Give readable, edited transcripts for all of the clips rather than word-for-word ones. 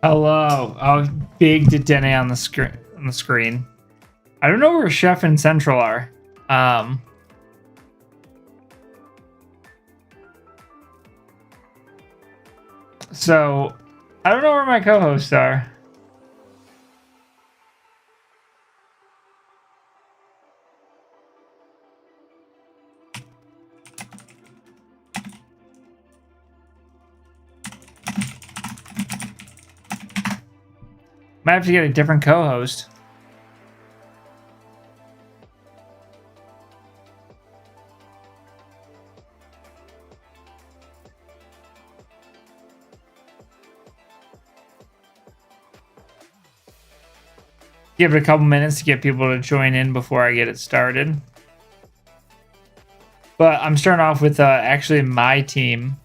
Hello. Oh, big Dene on the screen. I don't know where Chef and Central are. So I don't know where my co-hosts are. Might have to get a different co-host. Give it a couple minutes to get people to join in before I get it started. But I'm starting off with actually my team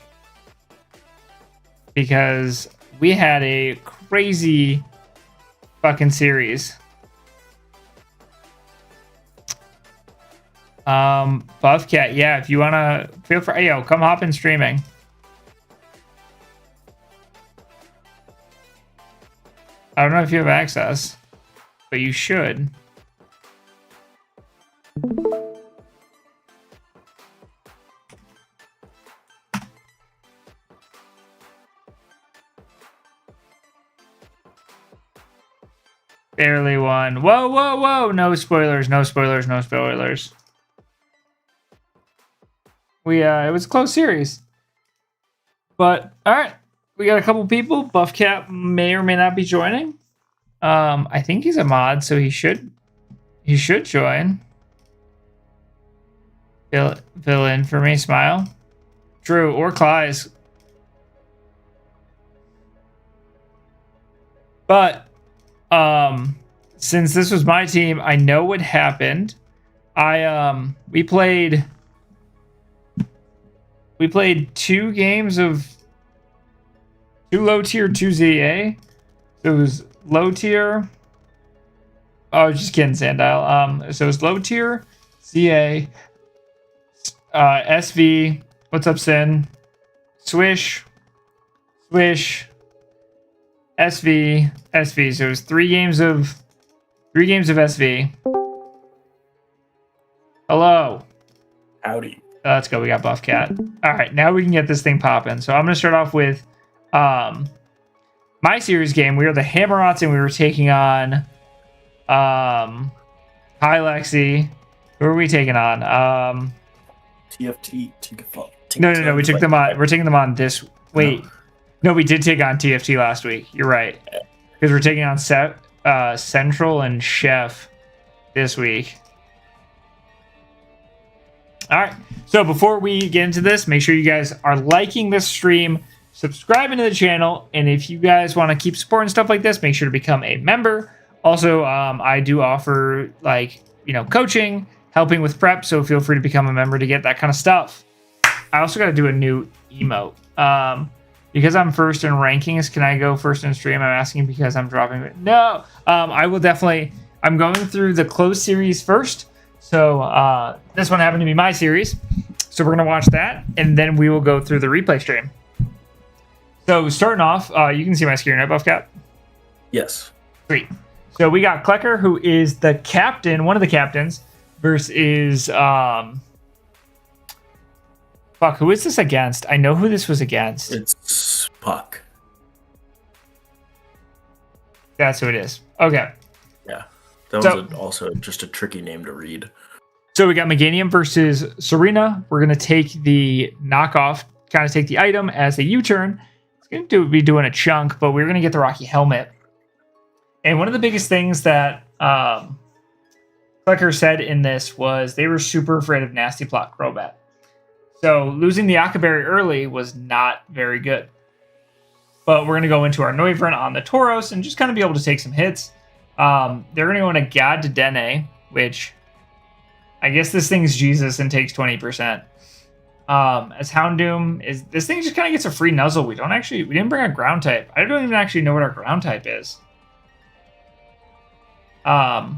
because we had a crazy fucking series. Buffcat, yeah, if you wanna feel free, yo, come hop in streaming. I don't know if you have access, but you should. Barely won. Whoa, whoa, whoa. No spoilers, no spoilers, no spoilers. It was a close series. But, alright. We got a couple people. Buffcat may or may not be joining. I think he's a mod, so he should join. Fill in for me, Smile. Drew or Cly's. But since this was my team, I know what happened. We played 2 games of 2 low tier, 2 ZA. So it was low tier. Oh, just kidding, Sandile. So it was low tier, ZA, SV. What's up, Sin? Swish, SV. So it was 3 games of SV. Hello. Howdy. Let's go. We got Buffcat. All right, now we can get this thing popping. So I'm gonna start off with my series game. We were the Hammerots and we were taking on Hi Lexi. Who are we taking on? TFT. Tinkaton. No. We took them on. We're taking them on this. Wait. No, we did take on TFT last week. You're right. Because we're taking on Central and Chef this week. All right. So before we get into this, make sure you guys are liking this stream, subscribing to the channel, and if you guys want to keep supporting stuff like this, make sure to become a member. Also, I do offer coaching, helping with prep, so feel free to become a member to get that kind of stuff. I also got to do a new emote. Because I'm first in rankings, can I go first in stream? I'm asking because I'm dropping it. No, I will definitely. I'm going through the closed series first. So this one happened to be my series. So we're going to watch that, and then we will go through the replay stream. So starting off, you can see my screen, right, Buffcat? Yes. Sweet. So we got Klecker, who is the captain, one of the captains, versus... Fuck, who is this against? I know who this was against. It's Puck. That's who it is. Okay. Yeah. That was also just a tricky name to read. So we got Meganium versus Serena. We're going to take the knockoff, kind of take the item as a U-turn. It's going to be doing a chunk, but we're going to get the Rocky Helmet. And one of the biggest things that Klecker said in this was they were super afraid of Nasty Plot Crobat. So losing the Akaberry early was not very good. But we're going to go into our Noivern on the Tauros and just kind of be able to take some hits. They're going to go into God to Dene, which I guess this thing's Jesus and takes 20%. As Houndoom, this thing just kind of gets a free nuzzle. We didn't bring a ground type. I don't even actually know what our ground type is. But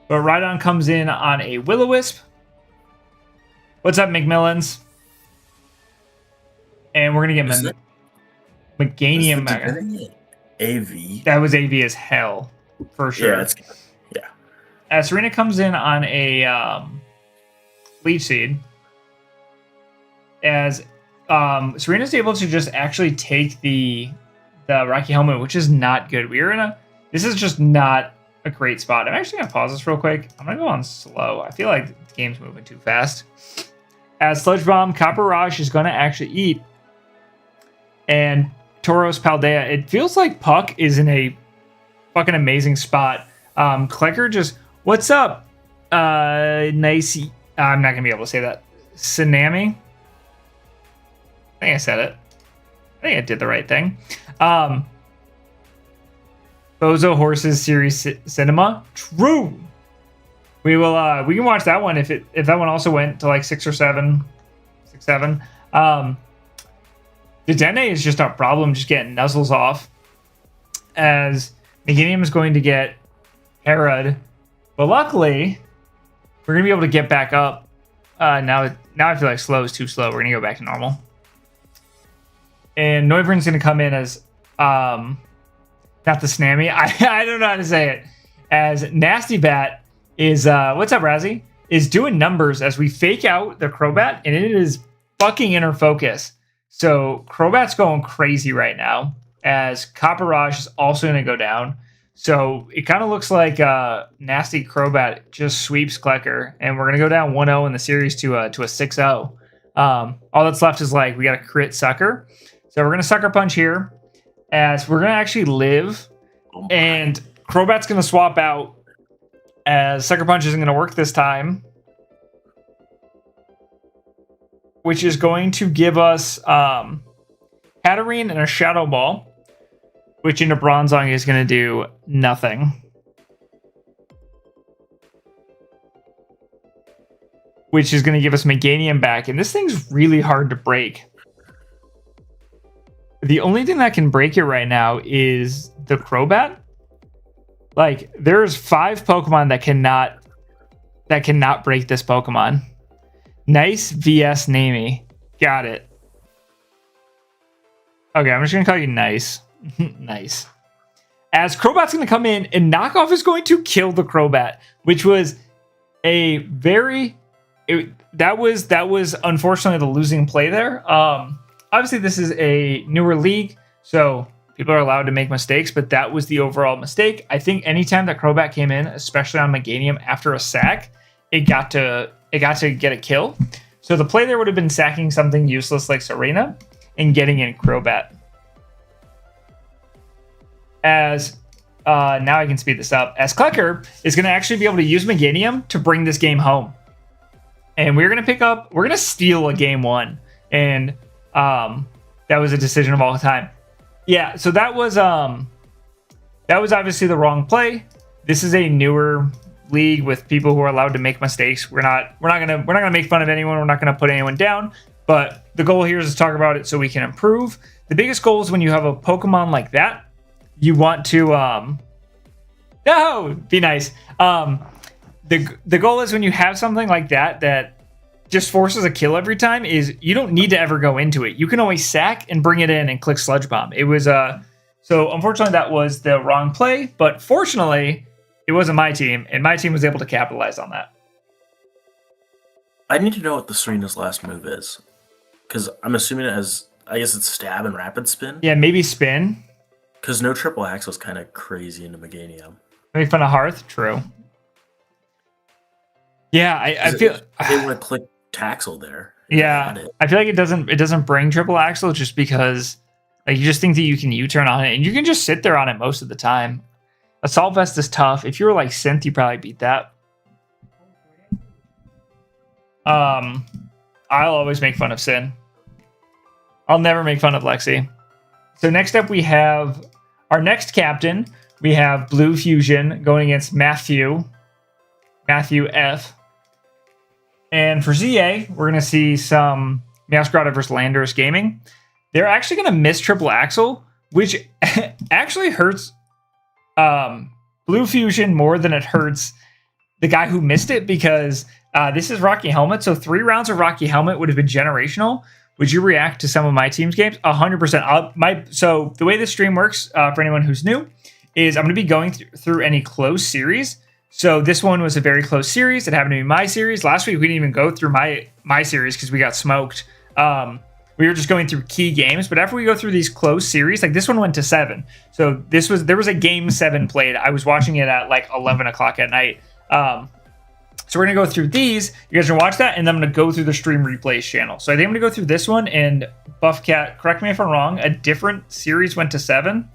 Rhydon comes in on a Will-O-Wisp. What's up, McMillans? And we're going to get Meganium. AV. That was AV as hell, for sure. Yeah. As Serena comes in on a leech seed, as Serena's able to just actually take the Rocky Helmet, which is not good. This is just not a great spot. I'm actually going to pause this real quick. I'm going to go on slow. I feel like the game's moving too fast. As Sludge Bomb, Copper Raj is going to actually eat. And Tauros Paldea, it feels like Puck is in a fucking amazing spot. Klecker just, what's up? Nice. I'm not going to be able to say that. Tsunami? I think I said it. I think I did the right thing. Bozo Horses Series Cinema. True. We can watch that one if that one also went to like 6 or 7. 6, 7. The Dene is just a problem, just getting nuzzles off. As Meganium is going to get Herod. But luckily, we're gonna be able to get back up. Now I feel like slow is too slow. We're gonna go back to normal. And Neuvern's gonna come in as not the Snammy. I don't know how to say it. As Nasty Bat is what's up, Razzie? Is doing numbers as we fake out the Crobat, and it is fucking inner focus. So Crobat's going crazy right now. As Copper Raj is also gonna go down. So it kind of looks like Nasty Crobat just sweeps Klecker, and we're gonna go down 1-0 in the series to a 6-0. All that's left is like we got a crit sucker. So we're gonna sucker punch here, as we're gonna actually live, and Crobat's gonna swap out, as sucker punch isn't gonna work this time, which is going to give us Hatterene and a Shadow Ball, which into Bronzong is gonna do nothing. Which is gonna give us Meganium back, and this thing's really hard to break. The only thing that can break it right now is the Crobat. Like, there's 5 Pokemon that cannot break this Pokemon. Nice VS Namey. Got it. Okay, I'm just gonna call you Nice. Nice. As Crobat's gonna come in, and Knockoff is going to kill the Crobat, which was a very that was unfortunately the losing play there. Obviously, this is a newer league, so people are allowed to make mistakes, but that was the overall mistake. I think anytime that Crobat came in, especially on Meganium after a sack, it got to get a kill. So the play there would have been sacking something useless like Serena and getting in Crobat. As now I can speed this up. As Klecker is going to actually be able to use Meganium to bring this game home. And we're going to steal a game 1. And that was a decision of all time. Yeah, so that was obviously the wrong play. This is a newer league with people who are allowed to make mistakes. We're not gonna make fun of anyone. We're not gonna put anyone down. But the goal here is to talk about it so we can improve. The biggest goal is when you have a Pokemon like that, you want to be nice. The goal is when you have something like that just forces a kill every time, is you don't need to ever go into it. You can always sack and bring it in and click Sludge Bomb. It was so unfortunately that was the wrong play, but fortunately it wasn't my team, and my team was able to capitalize on that. I need to know what the Serena's last move is, because I'm assuming I guess it's Stab and Rapid Spin. Yeah, maybe Spin. Because no triple axe was kind of crazy into Meganium. Make fun of Hearth, true. Yeah, I feel they want to click Taxel there. Yeah, I feel like it doesn't bring triple axle just because like you just think that you can U-turn on it, and you can just sit there on it most of the time. Assault Vest is tough. If you were like Synth, you probably beat that. I'll always make fun of Sin. I'll never make fun of Lexi. So next up we have our next captain. We have Blue Fusion going against Matthew F. And for ZA, we're going to see some Meowscarada versus Landorus Gaming. They're actually going to miss Triple Axle, which actually hurts Blue Fusion more than it hurts the guy who missed it, because this is Rocky Helmet. So 3 rounds of Rocky Helmet would have been generational, Would you react to some of my team's games? 100%. So the way this stream works, for anyone who's new, is I'm going to be going through any close series. So this one was a very close series. It happened to be my series. Last week we didn't even go through my series because we got smoked. We were just going through key games, but after we go through these close series, like this one went to 7. So there was a game 7 played. I was watching it at like 11 o'clock at night. So we're going to go through these. You guys are going to watch that, and then I'm going to go through the stream replays channel. So I think I'm going to go through this one, and Buffcat, correct me if I'm wrong, a different series went to 7?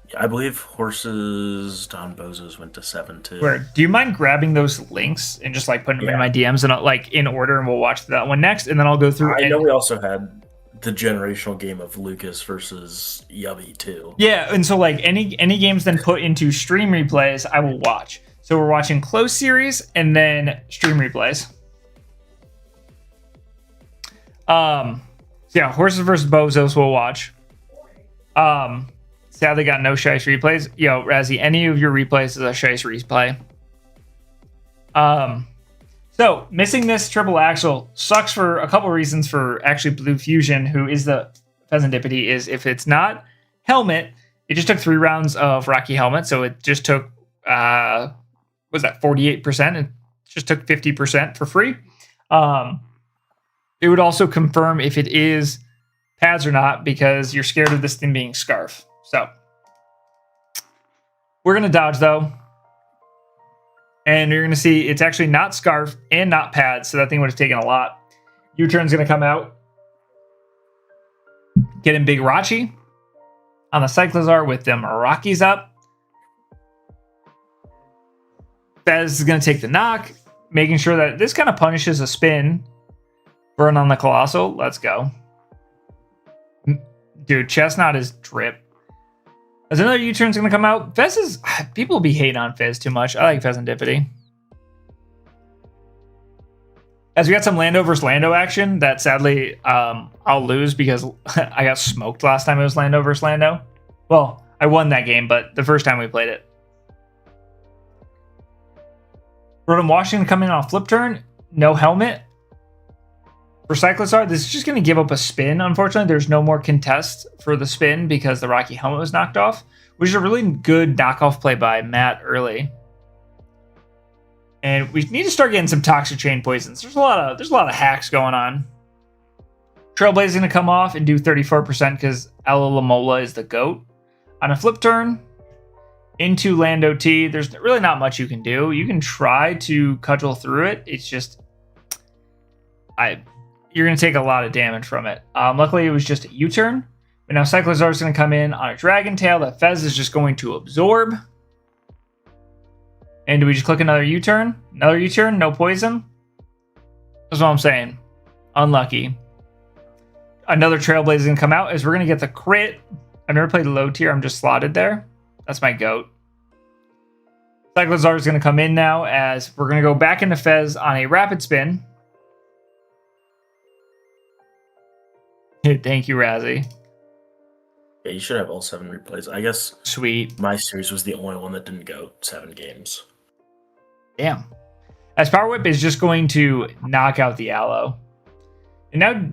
Yeah, I believe Horses Don Bozos went to 7 too. Where, do you mind grabbing those links and just like putting them in my DMs and like in order, and we'll watch that one next, and then I'll go through. I know we also had the generational game of Lucas versus Yubby too. Yeah, and so like any games then put into stream replays, I will watch. So we're watching close series and then stream replays. So yeah, Horses versus Bozos we'll watch. Sadly got no Shice replays. Yo, Razzie, any of your replays is a Shice replay. So missing this triple axle sucks for a couple reasons for actually Blue Fusion, who is the Pheasantipity, is if it's not helmet, it just took 3 rounds of Rocky Helmet, so it just took was that 48%? It just took 50% for free. It would also confirm if it is pads or not, because you're scared of this thing being Scarf. So we're going to dodge though. And you're going to see it's actually not Scarf and not pads. So that thing would have taken a lot. U-turn's going to come out. Getting Big Rachi on the Cyclozar with them Rockies up. Fez is going to take the knock, making sure that this kind of punishes a spin. Burn on the Colossal. Let's go. Dude, Chestnut is drip. As another U-turn's going to come out. Fez is... People be hating on Fez too much. I like Pheasantipity. As we got some Lando versus Lando action that sadly I'll lose because I got smoked last time it was Lando versus Lando. Well, I won that game, but the first time we played it. Rotom Washington coming on a flip turn. No helmet. For Cyclozar, this is just going to give up a spin. Unfortunately, there's no more contest for the spin because the Rocky helmet was knocked off, which is a really good knockoff play by Matt early. And we need to start getting some Toxic Chain Poisons. There's a lot of hacks going on. Trailblaze is going to come off and do 34% because Alola is the GOAT. On a flip turn, into Lando T, there's really not much you can do. You can try to cudgel through it. It's just... You're going to take a lot of damage from it. Luckily, it was just a U-turn. But now Cyclozar is going to come in on a Dragon Tail that Fez is just going to absorb. And do we just click another U-turn? Another U-turn? No poison? That's what I'm saying. Unlucky. Another Trailblaze is going to come out as we're going to get the crit. I've never played low tier. I'm just slotted there. That's my GOAT. Cyclozar is going to come in now as we're going to go back into Fez on a rapid spin. Thank you, Razzie. Yeah, you should have all 7 replays. I guess Sweet. My series was the only one that didn't go 7 games. Damn. As Power Whip is just going to knock out the Aloe. And now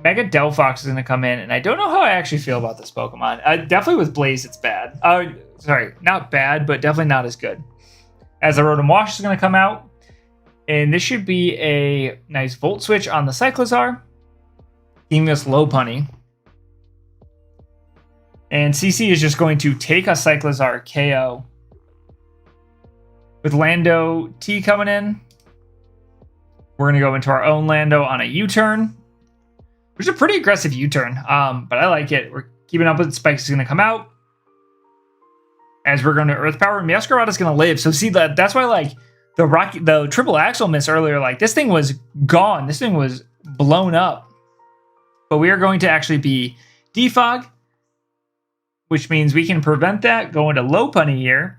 Mega Delphox is going to come in, and I don't know how I actually feel about this Pokemon. Definitely with Blaze, it's bad. Sorry, not bad, but definitely not as good. As the Rotom Wash is going to come out, and this should be a nice Volt Switch on the Cyclozar. Giving us low punny. And CC is just going to take a Cyclozar KO. With Lando T coming in, we're going to go into our own Lando on a U-turn. Which is a pretty aggressive U-turn, but I like it. We're keeping up with Spikes is going to come out. As we're going to Earth Power, and Meowscarada is going to live. So see, that's why like the triple axle miss earlier, like this thing was gone. This thing was blown up. But we are going to actually be Defog, which means we can prevent that, go into low punny here,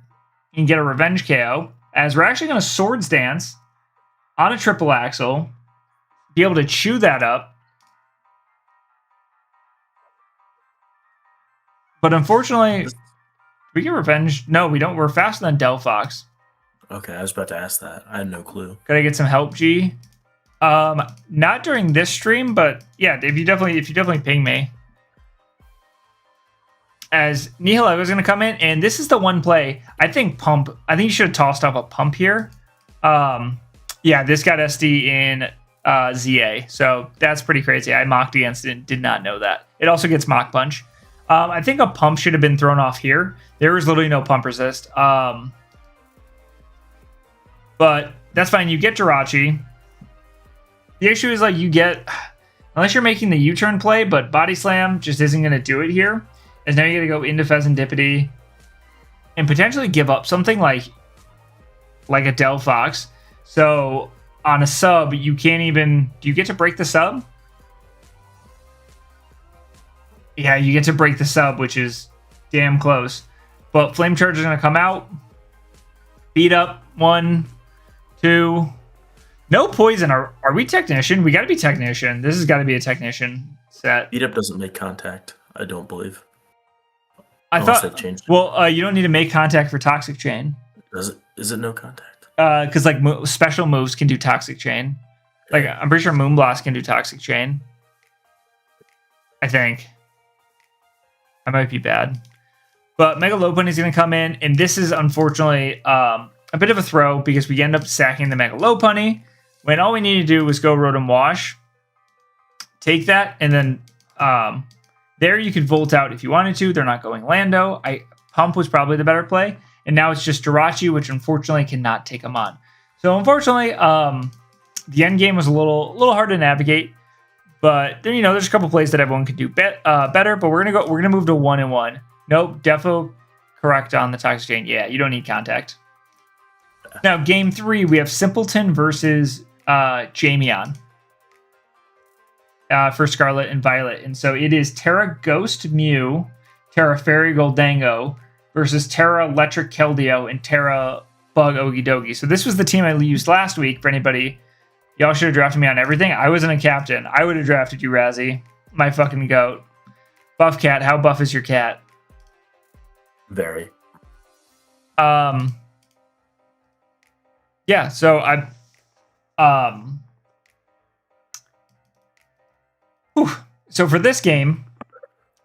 and get a revenge KO. As we're actually going to Swords Dance on a triple axle, be able to chew that up. But unfortunately, we get revenge. No, we don't. We're faster than Delphox. Okay, I was about to ask that. I had no clue. Gotta get some help, G. Not during this stream, but yeah, if you definitely ping me. As Nihil was going to come in, and this is the one play. I think you should have tossed off a pump here. Yeah, this got SD in ZA, so that's pretty crazy. I mocked against it and did not know that. It also gets mock punch. I think a pump should have been thrown off here. There was literally no pump resist. But that's fine. You get Jirachi. The issue is, like, you get, unless you're making the U-turn play, but Body Slam just isn't going to do it here. As now you're going to go into Pheasantipity and potentially give up something like a Del Fox. So on a sub, you can't even, do you get to break the sub? Yeah, you get to break the sub, which is damn close. But Flame Charge is going to come out. Beat up 1, 2. No poison. Are we Technician? We got to be Technician. This has got to be a Technician set. Beat up doesn't make contact, I don't believe. I thought they've changed it. Well, you don't need to make contact for Toxic Chain. Does it? Is it no contact? Because like special moves can do Toxic Chain. Like I'm pretty sure Moonblast can do Toxic Chain. I think. I might be bad. But Mega Lopunny is going to come in, and this is unfortunately a bit of a throw because we end up sacking the Mega Lopunny when all we need to do was go Rotom Wash, take that, and then there you could Volt out if you wanted to. They're not going Lando. Pump was probably the better play, and now it's just Jirachi, which unfortunately cannot take him on. So unfortunately, the end game was a little hard to navigate. But then, there's a couple plays that everyone could do better. But we're gonna move to 1-1. Nope, defo correct on the Toxic Chain. Yeah, you don't need contact. Now, game 3, we have Simpleton versus Jamion for Scarlet and Violet. And so it is Terra Ghost Mew, Terra Fairy Goldango versus Terra Electric Keldeo and Terra Bug Okidogi. So this was the team I used last week for anybody. Y'all should have drafted me on everything. I wasn't a captain. I would have drafted you, Razzie. My fucking goat. Buff Cat, how buff is your cat? Very. Yeah, so so for this game,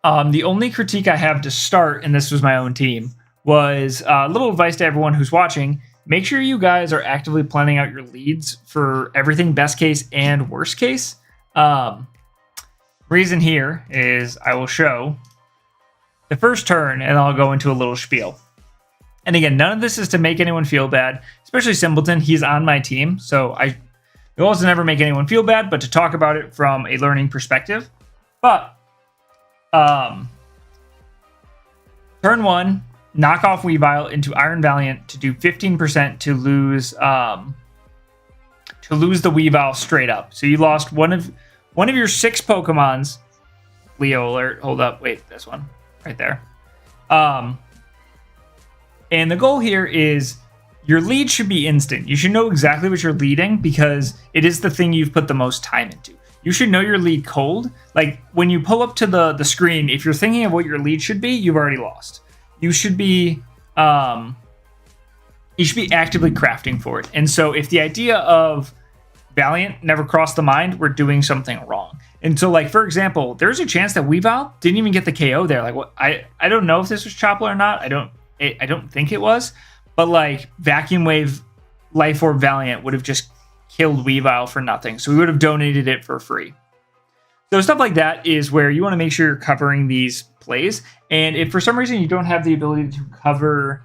the only critique I have to start, and this was my own team, was a little advice to everyone who's watching. Make sure you guys are actively planning out your leads for everything best case and worst case. Reason here is I will show the first turn, and I'll go into a little spiel. And again, none of this is to make anyone feel bad, especially Simpleton. He's on my team, so the goal is to never make anyone feel bad, but to talk about it from a learning perspective. But turn 1, knock off Weavile into Iron Valiant to do 15% to lose the Weavile straight up. So you lost one of your 6 Pokemons. Leo alert. Hold up. Wait, this one right there. And the goal here is your lead should be instant. You should know exactly what you're leading because it is the thing you've put the most time into. You should know your lead cold. Like when you pull up to the screen, if you're thinking of what your lead should be, you've already lost. You should be actively crafting for it. And so if the idea of Valiant never crossed the mind, we're doing something wrong. And so, like, for example, there's a chance that Weavile didn't even get the KO there. Like, what I don't know if this was Chopple or not. I don't think it was. But like Vacuum Wave Life Orb Valiant would have just killed Weavile for nothing. So we would have donated it for free. So stuff like that is where you want to make sure you're covering these plays. And if for some reason you don't have the ability to cover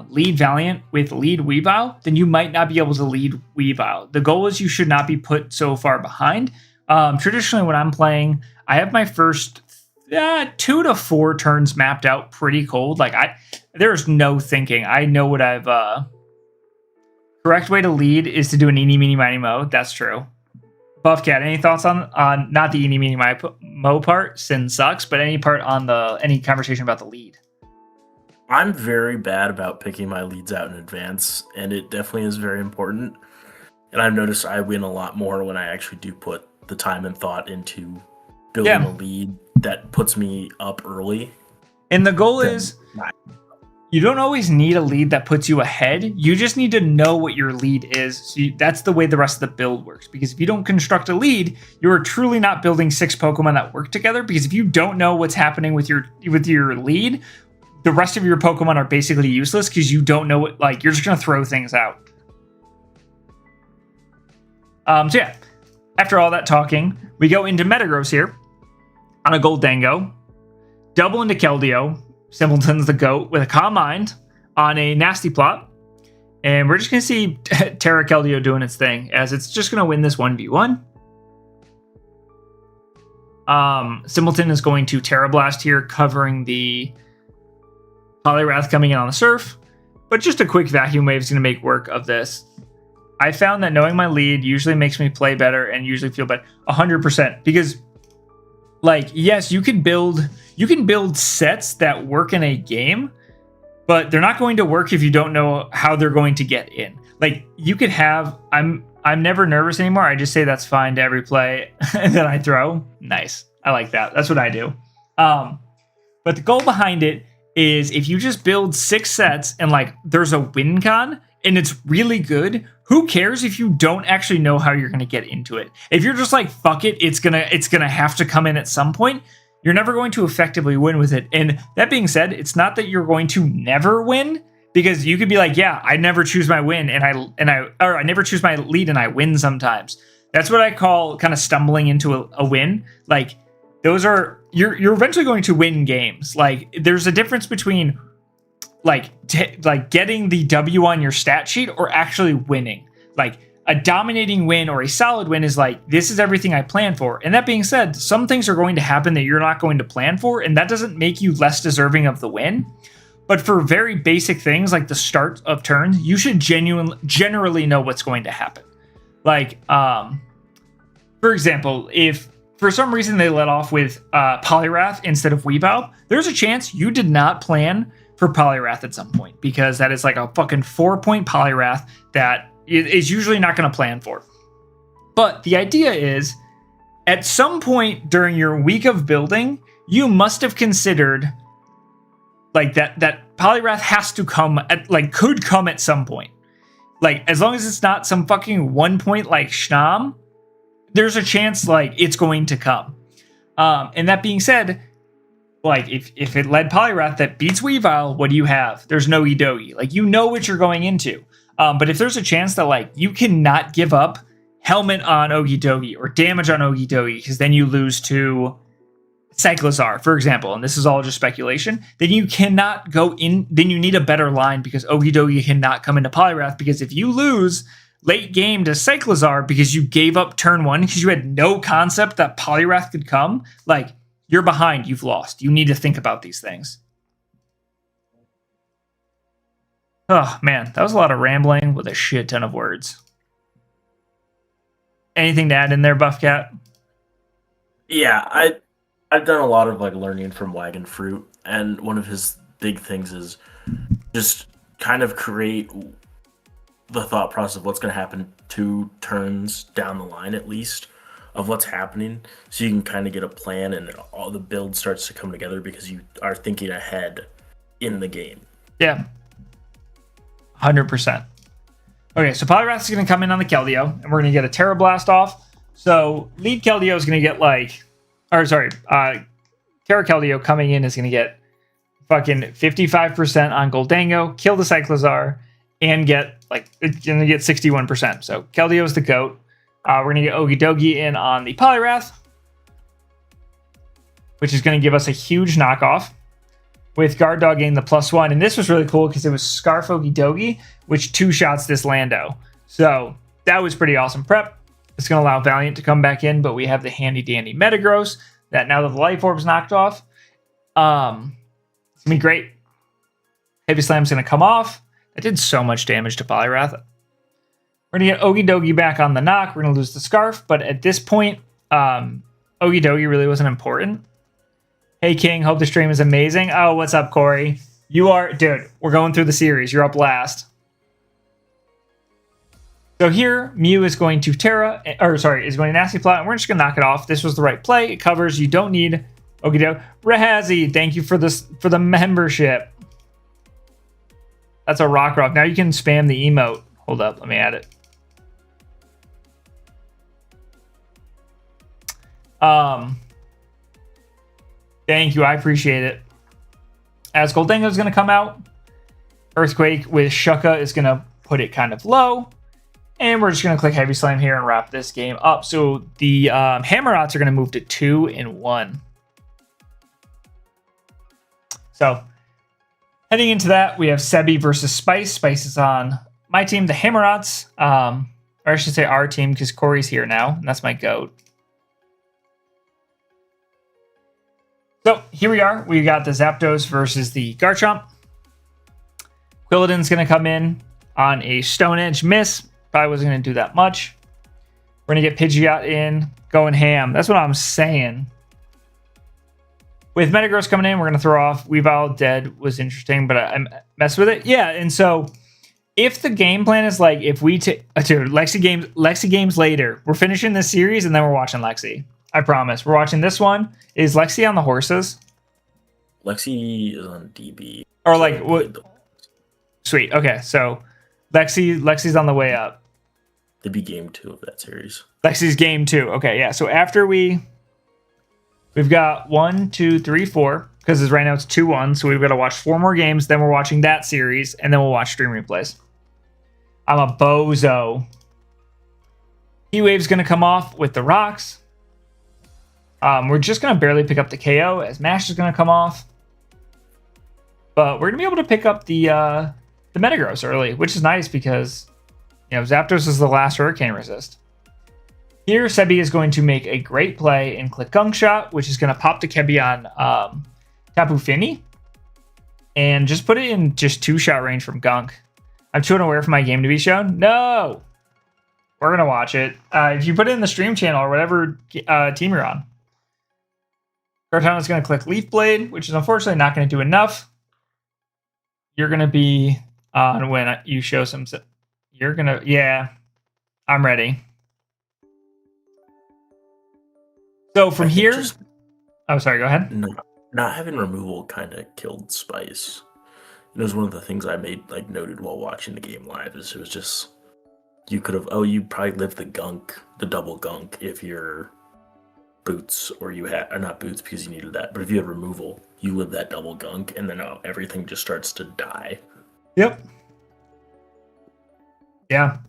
lead Valiant with lead Weavile, then you might not be able to lead Weavile. The goal is you should not be put so far behind. Traditionally when I'm playing, I have my first 2 to 4 turns mapped out pretty cold. Like there's no thinking. I know what I've correct way to lead is to do an eeny meeny miny mo. That's true. Buff Cat, any thoughts on not the eeny meeny miny mo part? Sin sucks, but any part on any conversation about the lead? I'm very bad about picking my leads out in advance, and it definitely is very important. And I've noticed I win a lot more when I actually do put the time and thought into building a lead that puts me up early. And the goal is you don't always need a lead that puts you ahead. You just need to know what your lead is. So that's the way the rest of the build works. Because if you don't construct a lead, you are truly not building 6 Pokemon that work together. Because if you don't know what's happening with your lead, the rest of your Pokemon are basically useless because you don't know what, like, you're just going to throw things out. So yeah, after all that talking, we go into Metagross here on a Goldango, double into Keldeo. Simpleton's the GOAT with a Calm Mind on a Nasty Plot. And we're just going to see Terra Keldeo doing its thing, as it's just going to win this 1v1. Simpleton is going to Terra Blast here, covering the Poliwrath coming in on the Surf. But just a quick Vacuum Wave is going to make work of this. I found that knowing my lead usually makes me play better and usually feel better. 100%. Because, like, yes, you can build sets that work in a game, but they're not going to work if you don't know how they're going to get in. Like, you could have, I'm never nervous anymore. I just say that's fine to every play that I throw. Nice. I like that. That's what I do. But the goal behind it is if you just build 6 sets and, like, there's a win con and it's really good, who cares if you don't actually know how you're going to get into it? If you're just like, fuck it, it's gonna have to come in at some point, you're never going to effectively win with it. And that being said, it's not that you're going to never win, because you could be like, yeah, I never choose my win I never choose my lead and I win sometimes. That's what I call kind of stumbling into a win. Like, those are, you're eventually going to win games. Like, there's a difference between like getting the W on your stat sheet or actually winning. Like, a dominating win or a solid win is like, this is everything I planned for. And that being said, some things are going to happen that you're not going to plan for, and that doesn't make you less deserving of the win. But for very basic things like the start of turns, you should generally know what's going to happen. Like, for example, if for some reason they let off with Poliwrath instead of Weavile, there's a chance you did not plan for Poliwrath at some point, because that is like a fucking 4-point Poliwrath that is usually not going to plan for. But the idea is, at some point during your week of building, you must have considered like that Poliwrath has to come at, like, could come at some point. Like, as long as it's not some fucking 1 point like Schnamm, there's a chance like it's going to come. And that being said, like, if it led Poliwrath that beats Weavile, what do you have? There's no Okidogi. Like, you know what you're going into. But if there's a chance that, like, you cannot give up Helmet on Okidogi or damage on Okidogi, because then you lose to Cyclizar, for example, and this is all just speculation, then you cannot go in, then you need a better line, because Okidogi cannot come into Poliwrath, because if you lose late game to Cyclizar because you gave up turn 1 because you had no concept that Poliwrath could come, like, you're behind, you've lost. You need to think about these things. Oh, man, that was a lot of rambling with a shit ton of words. Anything to add in there, Buffcat? Yeah, I've done a lot of, like, learning from Wagon Fruit, and one of his big things is just kind of create the thought process of what's going to happen 2 turns down the line, at least, of what's happening, so you can kind of get a plan and all the build starts to come together because you are thinking ahead in the game. Yeah. 100%. Okay, so Poliwrath is going to come in on the Keldeo, and we're going to get a Terra Blast off. So lead Keldeo is going to get Terra Keldeo coming in is going to get fucking 55% on Goldango, kill the Cyclizar, and it's going to get 61%. So Keldeo is the GOAT. We're going to get Okidogi in on the Poliwrath, which is going to give us a huge knockoff, with Guard Dog getting the +1. And this was really cool because it was Scarf Okidogi, which 2-shots this Lando. So that was pretty awesome prep. It's going to allow Valiant to come back in, but we have the handy-dandy Metagross that now that the Life Orb's knocked off, it's going to be great. Heavy Slam's going to come off. That did so much damage to Poliwrath. We're going to get Okidogi back on the knock. We're going to lose the Scarf, but at this point, Okidogi really wasn't important. Hey, King, hope the stream is amazing. Oh, what's up, Corey? Dude, we're going through the series. You're up last. So here, Mew is going to is going to Nasty Plot, and we're just going to knock it off. This was the right play. It covers. You don't need Okidogi. Rahazi, thank you for the membership. That's a rock rock. Now you can spam the emote. Hold up, let me add it. Thank you, I appreciate it. As Goldango is going to come out, Earthquake with Shucka is going to put it kind of low. And we're just going to click Heavy Slam here and wrap this game up. So the Hammerats are going to move to 2 and 1. So heading into that, we have Sebi versus Spice. Spice is on my team, the Hammerats. Or I should say our team, because Corey's here now, and that's my goat. So here we are. We got the Zapdos versus the Garchomp. Quilladin's going to come in on a Stone Edge miss. Probably wasn't going to do that much. We're going to get Pidgeot in, going ham. That's what I'm saying. With Metagross coming in, we're going to throw off Weavile. Dead was interesting, but I messed with it. Yeah, and so if the game plan is like, if we take Lexi games later, we're finishing this series and then we're watching Lexi. I promise. We're watching this one. Is Lexi on the horses? Lexi is on DB. Or like what? Sweet. Okay, so Lexi's on the way up. It'd be game 2 of that series. Lexi's game 2. Okay, yeah. So after we've got 1, 2, 3, 4, because right now it's 2-1. So we've got to watch 4 more games. Then we're watching that series, and then we'll watch stream replays. I'm a bozo. Heatwave's going to come off with the rocks. We're just going to barely pick up the KO as Mash is going to come off. But we're going to be able to pick up the Metagross early, which is nice because, you know, Zapdos is the last Hurricane resist. Here, Sebi is going to make a great play and click Gunk Shot, which is going to pop the Kebi on Tapu Fini. And just put it in just 2-shot range from Gunk. I'm too unaware for my game to be shown. No! We're going to watch it. If you put it in the stream channel or whatever team you're on. Kartana is going to click Leaf Blade, which is unfortunately not going to do enough. You're going to be on when you show some... You're going to... Yeah, I'm ready. So from here... Oh, sorry, go ahead. Not having removal kind of killed Spice. It was one of the things I noted while watching the game live. Is it was just... You could have... Oh, you probably lived the double Gunk if you're... Boots, or you had, or not Boots because you needed that, but if you had removal, you live that double Gunk, and then everything just starts to die. Yep. Yeah.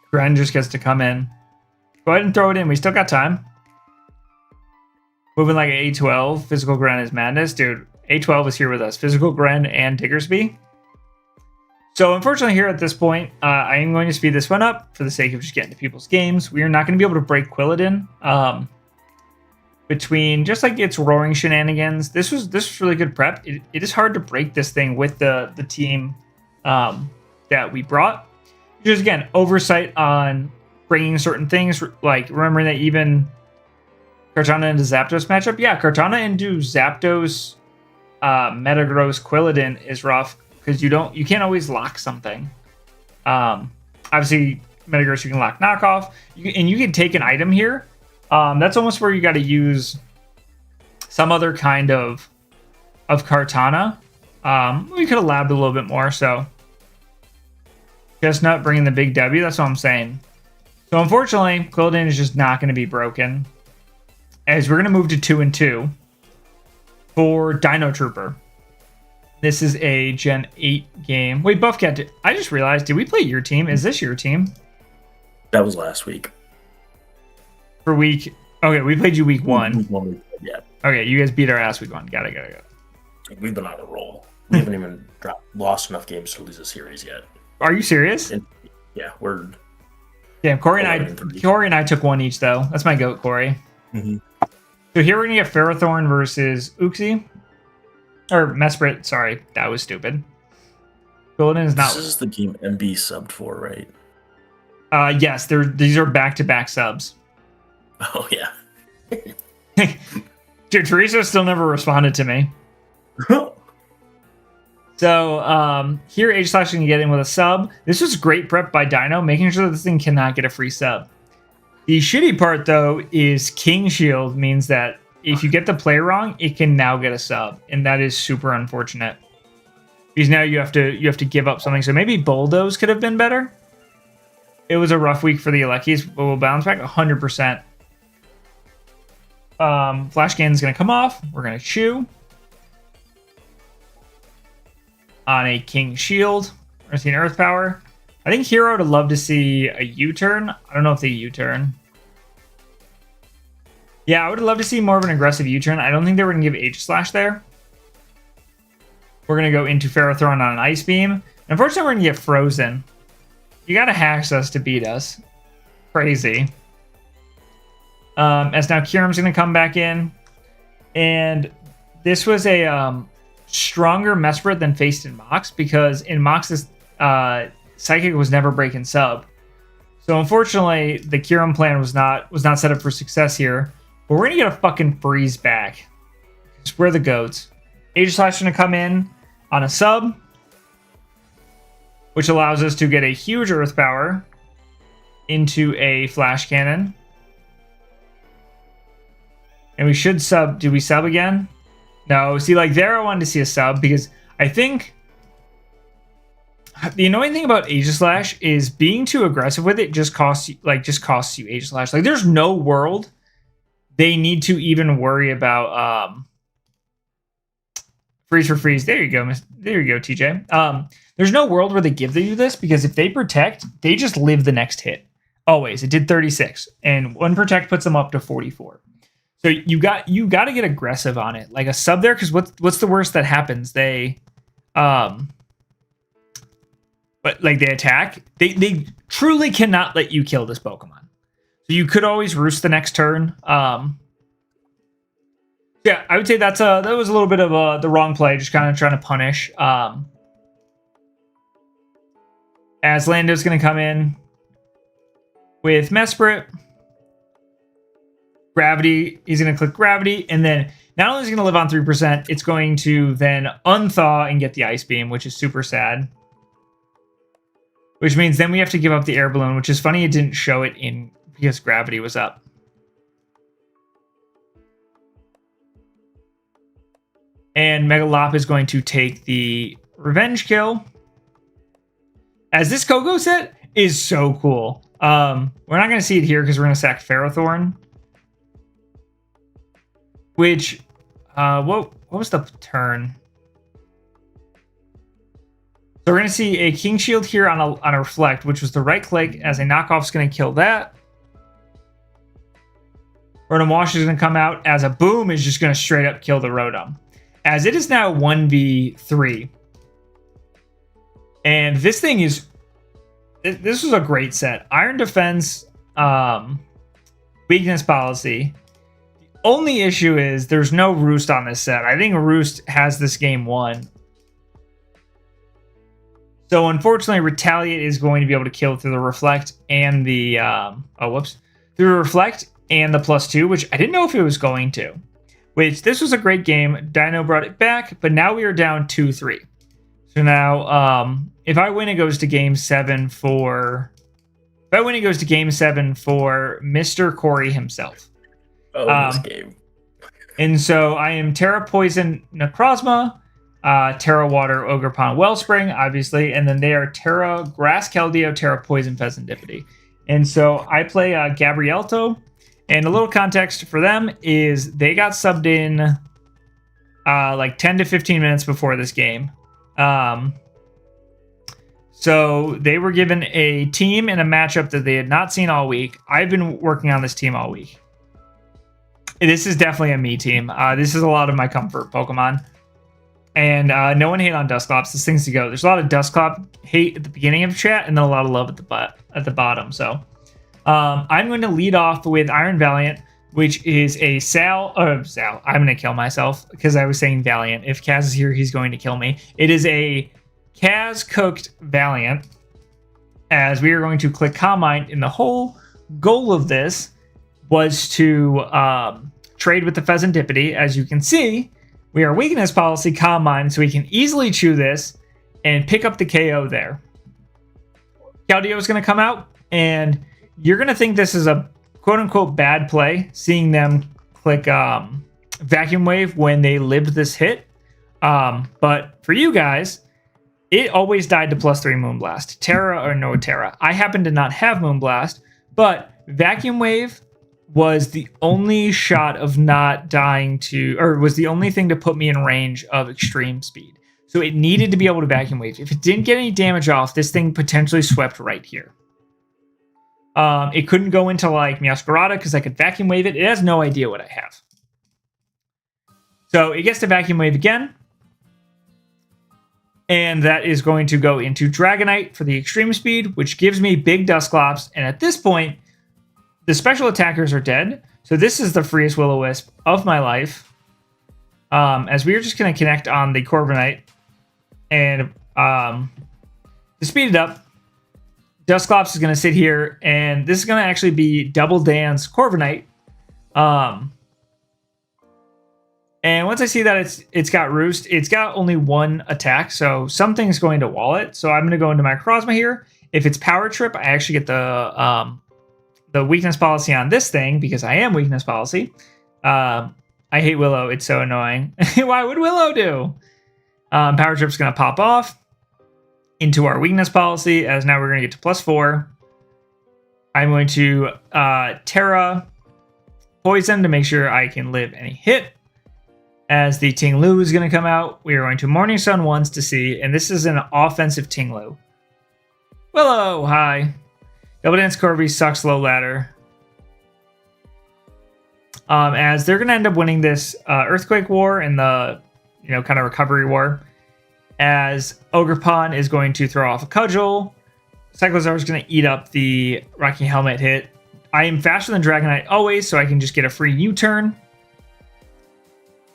Gren just gets to come in. Go ahead and throw it in. We still got time. Moving like an A12. Physical Gren is madness. Dude, A12 is here with us. Physical Gren and Diggersby. So unfortunately here at this point, I am going to speed this one up for the sake of just getting to people's games. We are not going to be able to break Quilladin. Between just like its roaring shenanigans, this was really good prep. It is hard to break this thing with the team that we brought. Just again, oversight on bringing certain things, like remembering that even Kartana into Zapdos matchup. Yeah, Kartana into Zapdos Metagross Quilladin is rough because you can't always lock something. Obviously, Metagross you can lock knockoff, and you can take an item here. That's almost where you got to use some other kind of Kartana. We could have labbed a little bit more, so just not bringing the big W. That's what I'm saying. So unfortunately, Quilladin is just not going to be broken, as we're going to move to 2 and 2 for Dino Trooper. This is a Gen 8 game. Wait, Buffcat, I just realized, did we play your team? Is this your team? That was last week. For week... Okay, we played you week 1. Yeah. Okay, you guys beat our ass week 1. Got it. We've been on a roll. We haven't even lost enough games to lose a series yet. Are you serious? Yeah, we're... Damn, Corey and I took 1 each, though. That's my goat, Corey. Mm-hmm. So here we're going to get Ferrothorn versus Uxie. Or Mesprit, sorry. That was stupid. Golden is not... This is the game MB subbed for, right? Yes, these are back-to-back subs. Oh, yeah. Dude, Teresa still never responded to me. So, here Aegislash can get in with a sub. This was great prep by Dino, making sure that this thing cannot get a free sub. The shitty part, though, is King Shield means that if you get the play wrong, it can now get a sub. And that is super unfortunate. Because now you have to give up something. So maybe Bulldoze could have been better. It was a rough week for the Aleckies, but we'll bounce back 100%. Flash Cannon's going to come off. We're going to chew. On a King Shield. We're going to see an Earth Power. I think Hero would love to see a U-turn. I don't know if they U-turn. Yeah, I would love to see more of an aggressive U-turn. I don't think they were going to give Aegislash there. We're going to go into Ferrothorn on an Ice Beam. Unfortunately, we're going to get frozen. You got to hash us to beat us. Crazy. As now Kyurem's going to come back in. And this was a stronger Mesprit than faced in Mox, because in Mox's Psychic was never breaking sub. So unfortunately, the Kyurem plan was not set up for success here. But we're going to get a fucking freeze back. Because we're the goats. Aegislash is going to come in on a sub, which allows us to get a huge Earth Power into a Flash Cannon. And we should sub. Do we sub again? No. See, like there I wanted to see a sub, because I think the annoying thing about Aegislash is being too aggressive with it just costs you Aegislash. Like there's no world they need to even worry about freeze for freeze. There you go. There you go, TJ. There's no world where they give you this, because if they protect, they just live the next hit. Always. It did 36, and one protect puts them up to 44. So you got to get aggressive on it, like a sub there, because what's the worst that happens? They, but like they attack. They truly cannot let you kill this Pokemon. So you could always roost the next turn. Yeah, I would say that was a little bit of the wrong play, just kind of trying to punish. As Lando's going to come in with Mesprit. Gravity, he's going to click Gravity, and then not only is it going to live on 3%, it's going to then unthaw and get the Ice Beam, which is super sad. Which means then we have to give up the Air Balloon, which is funny it didn't show it in because Gravity was up. And Megalop is going to take the Revenge Kill. As this Kogo set is so cool. We're not going to see it here because we're going to sack Ferrothorn. Which, what was the turn? So we're going to see a King Shield here on a Reflect, which was the right click, as a knockoff is going to kill that. Rotom Wash is going to come out, as a Boom is just going to straight up kill the Rotom. As it is now 1v3. And this thing is... This was a great set. Iron Defense, Weakness Policy. The only issue is there's no Roost on this set. I think Roost has this game won. So unfortunately, Retaliate is going to be able to kill through the Reflect and the... through the Reflect and the +2, which I didn't know if it was going to. Which, this was a great game. Dino brought it back, but now we are down 2-3. So now, if I win, it goes to Game 7 for... If I win, it goes to Game 7 for Mr. Corey himself. Oh, this game. And so I am Terra Poison Necrozma, Terra Water Ogerpon Wellspring, obviously, and then they are Terra Grass Keldeo, Terra Poison Pheasantipity. And so I play Gabrielto, and a little context for them is they got subbed in like 10 to 15 minutes before this game. So they were given a team and a matchup that they had not seen all week. I've been working on this team all week. This is definitely a me team. This is a lot of my comfort Pokemon. And no one hate on Dusclops. This thing's to go. There's a lot of Dusclop hate at the beginning of chat, and then a lot of love at the bottom. So I'm going to lead off with Iron Valiant, which is a Sal. I'm going to kill myself because I was saying Valiant. If Kaz is here, he's going to kill me. It is a Kaz cooked Valiant, as we are going to click Calm Mind. And the whole goal of this was to trade with the Pheasantipity. As you can see, we are Weakness Policy Calm Mind, so we can easily chew this and pick up the KO there. Keldeo is going to come out, and you're going to think this is a quote-unquote bad play, seeing them click Vacuum Wave when they lived this hit. But for you guys, it always died to +3 Moonblast, Terra or no Terra. I happen to not have Moonblast, but Vacuum Wave was the only shot of not dying to, or was the only thing to put me in range of extreme speed. So it needed to be able to Vacuum Wave. If it didn't get any damage off, this thing potentially swept right here. It couldn't go into like Meowscarada because I could Vacuum Wave it. It has no idea what I have. So it gets to Vacuum Wave again. And that is going to go into Dragonite for the extreme speed, which gives me big Dusclops. And at this point, the special attackers are dead. So this is the freest Will-O-Wisp of my life. As we are just going to connect on the Corviknight. And to speed it up, Dusclops is going to sit here. And this is going to actually be Double Dance Corviknight. And once I see that it's got Roost, it's got only one attack, so something's going to wall it. So I'm going to go into Microcosma here. If it's Power Trip, I actually get the weakness policy on this thing because I am weakness policy. I hate Willow. It's so annoying. Why would Willow do? Power Trip's going to pop off into our weakness policy, as now we're going to get to +4. I'm going to Terra Poison to make sure I can live any hit. As the Ting-Lu is going to come out, we are going to Morning Sun once to see, and this is an offensive Ting-Lu. Willow, hi. Double Dance Corby sucks low ladder. As they're going to end up winning this Earthquake War and the, kind of recovery war. As Ogerpon is going to throw off a Cudgel. Cyclozar is going to eat up the Rocky Helmet hit. I am faster than Dragonite always, so I can just get a free U-turn.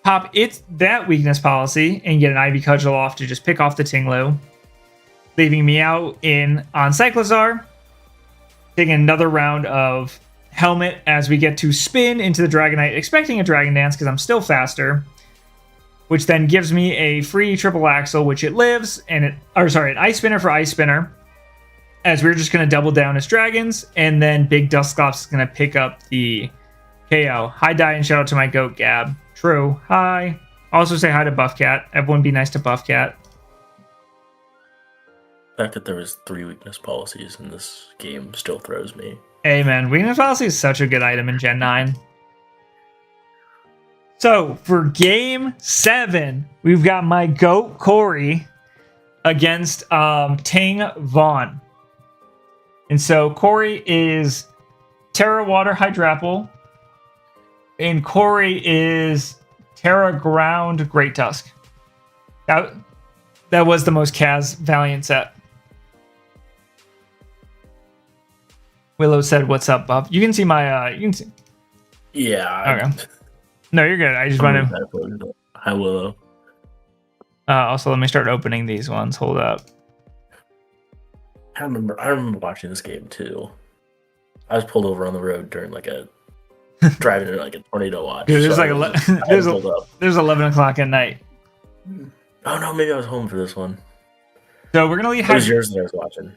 Pop that weakness policy and get an Ivy Cudgel off to just pick off the Ting-Lu. Leaving me out on Cyclozar. Taking another round of Helmet as we get to spin into the Dragonite, expecting a Dragon Dance because I'm still faster. Which then gives me a free Triple Axle, which it lives, and an Ice Spinner for Ice Spinner. As we're just going to double down as Dragons, and then Big Dusclops is going to pick up the KO. Hi, Die, and shout out to my goat, Gab. True. Hi. Also say hi to Buffcat. Everyone be nice to Buffcat. The fact that there was 3 weakness policies in this game still throws me. Hey, man. Weakness policy is such a good item in Gen 9. So, for Game 7, we've got my goat, Corey, against Ting Vaughn. And so, Corey is Terra Water Hydrapple. And Corey is Terra Ground Great Tusk. That was the most Kaz Valiant set. Willow said, "What's up, Buff?" You can see my. You can see. Yeah. Okay. No, you're good. I just want to. Hi, Willow. Also, let me start opening these ones. Hold up. I remember watching this game too. I was pulled over on the road during driving in a tornado watch. Dude, there's 11 o'clock at night. Oh no, maybe I was home for this one. So we're gonna leave. It was yours that I was watching.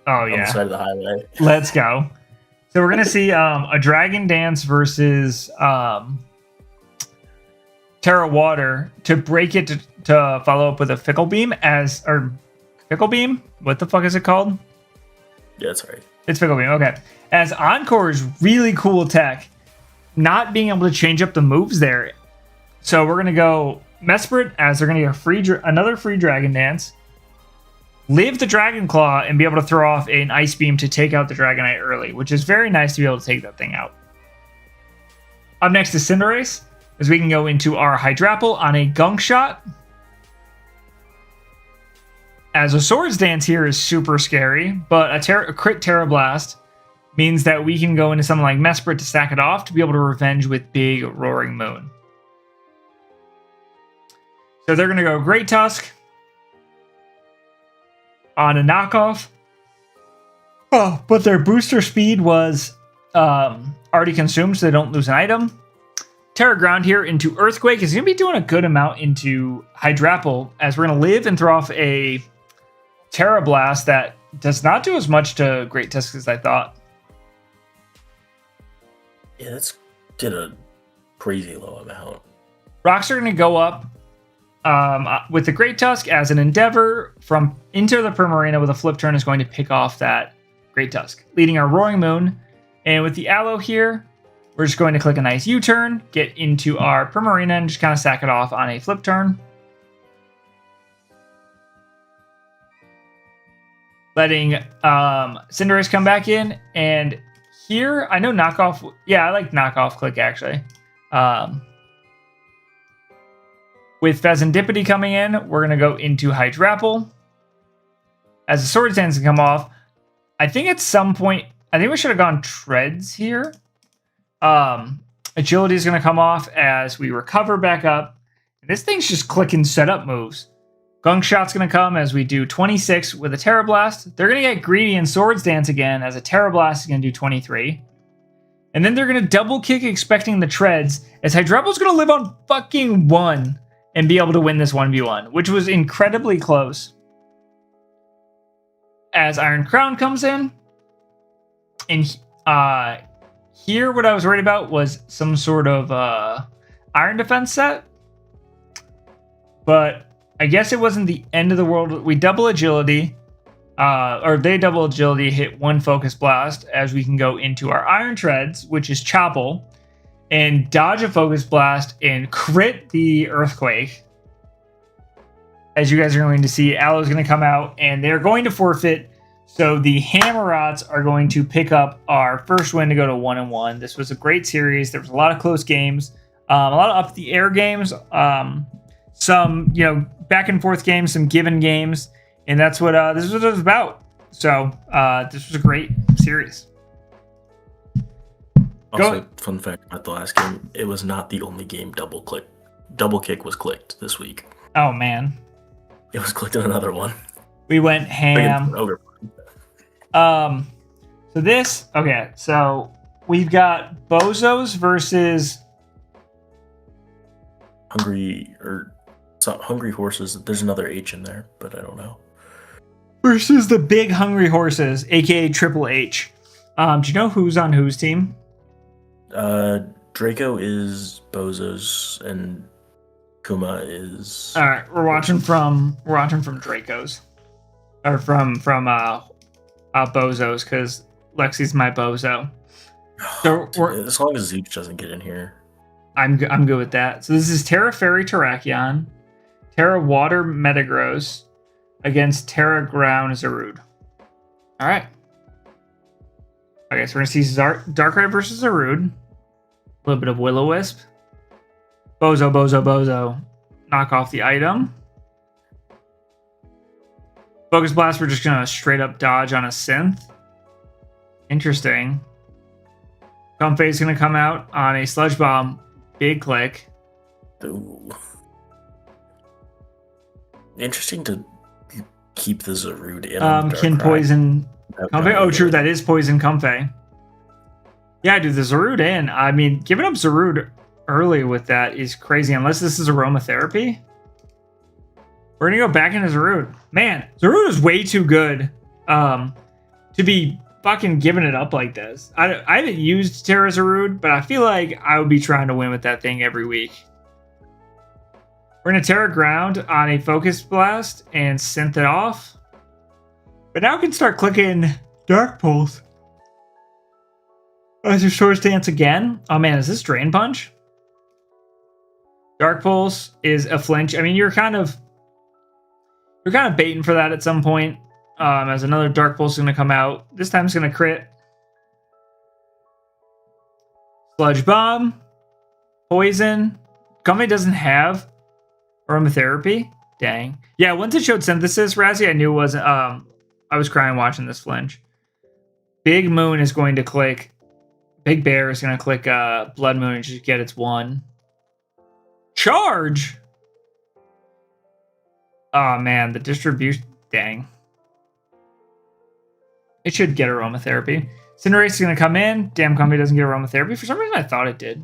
Oh yeah, on the side of the highway. Let's go. So we're gonna see a Dragon Dance versus Terra Water to break it to follow up with a Fickle Beam Fickle Beam. What the fuck is it called? Yeah, that's right. It's Fickle Beam. Okay. As Encore's really cool tech. Not being able to change up the moves there. So we're going to go Mesprit as they're going to get another free Dragon Dance. Live the Dragon Claw and be able to throw off an Ice Beam to take out the Dragonite early, which is very nice to be able to take that thing out. Up next is Cinderace, as we can go into our Hydrapple on a Gunk Shot. As a Swords Dance here is super scary, but a crit Terra Blast means that we can go into something like Mesprit to stack it off to be able to revenge with big Roaring Moon. So they're going to go Great Tusk on a knockoff. Oh, but their booster speed was already consumed, so they don't lose an item. Terra Ground here into Earthquake is going to be doing a good amount into Hydrapple, as we're going to live and throw off a Terra Blast that does not do as much to Great Tusk as I thought. Yeah, that's did a crazy low amount. Rocks are going to go up with the Great Tusk as an endeavor from into the Primarina with a flip turn is going to pick off that Great Tusk, leading our Roaring Moon. And with the Aloe here, we're just going to click a nice U-turn, get into our Primarina, and just kind of sack it off on a flip turn. Letting Cinderace come back in, and here, I know knockoff, yeah, I like knockoff click actually. With Pheasantipity coming in, we're going to go into Hydrapple. As the Sword Dance can come off, I think at some point, I think we should have gone Treads here. Agility is going to come off as we recover back up. And this thing's just clicking setup moves. Gunk Shot's going to come as we do 26 with a Terra Blast. They're going to get greedy and Swords Dance again as a Terra Blast is going to do 23. And then they're going to double kick expecting the Treads as Hydrapple's going to live on fucking 1 and be able to win this 1v1, which was incredibly close. As Iron Crown comes in, and here what I was worried about was some sort of Iron Defense set, but I guess it wasn't the end of the world. We double agility, or they double agility, hit 1 Focus Blast as we can go into our Iron Treads, which is Chopple, and dodge a Focus Blast and crit the Earthquake. As you guys are going to see, Aloe's going to come out and they're going to forfeit. So the Hammerots are going to pick up our first win to go to 1-1. This was a great series. There was a lot of close games, a lot of up the air games, some back and forth games, some given games, and that's what this is what it was about. So this was a great series. Also, fun fact about the last game, it was not the only game double kick was clicked this week. Oh man. It was clicked in another one. We went ham. So we've got Bozos versus Hungry Horses. There's another H in there, but I don't know. Versus the Big Hungry Horses, aka Triple H. Do you know who's on whose team? Draco is Bozos and Kuma is. All right, we're watching from Draco's, or from Bozos, because Lexi's my Bozo. So as long as Zooch doesn't get in here, I'm good with that. So this is Terra Fairy Terrakion, Terra Water Metagross against Terra Ground Zarude. All right. Okay, so we're gonna see Darkrai versus Zarude. A little bit of Will-O-Wisp. Bozo. Knock off the item. Focus Blast, we're just going to straight up dodge on a Synth. Interesting. Comfey is going to come out on a Sludge Bomb. Big click. Ooh. Interesting to keep the Zarude in. Can poison Comfey. Oh, true. That is poison Comfey. Yeah, dude, the Zarude in. I mean, giving up Zarude early with that is crazy, unless this is aromatherapy. We're gonna go back into Zarude. Man, Zarude is way too good to be fucking giving it up like this. I haven't used Terra Zarude, but I feel like I would be trying to win with that thing every week. We're gonna Terra Ground on a Focus Blast and synth it off. But now we can start clicking Dark Pulse. Is your Swords Dance again? Oh man, is this Drain Punch? Dark Pulse is a flinch. I mean, you're kind of baiting for that at some point. As another Dark Pulse is going to come out. This time it's going to crit. Sludge Bomb. Poison. Gummy doesn't have aromatherapy. Dang. Yeah, once it showed Synthesis, Razzie, I knew it wasn't. I was crying watching this flinch. Big Moon is going to click. Big Bear is going to click Blood Moon and just get its 1. Charge! Oh man, the distribution. Dang. It should get aromatherapy. Cinderace is going to come in. Damn, Comfey doesn't get aromatherapy. For some reason, I thought it did.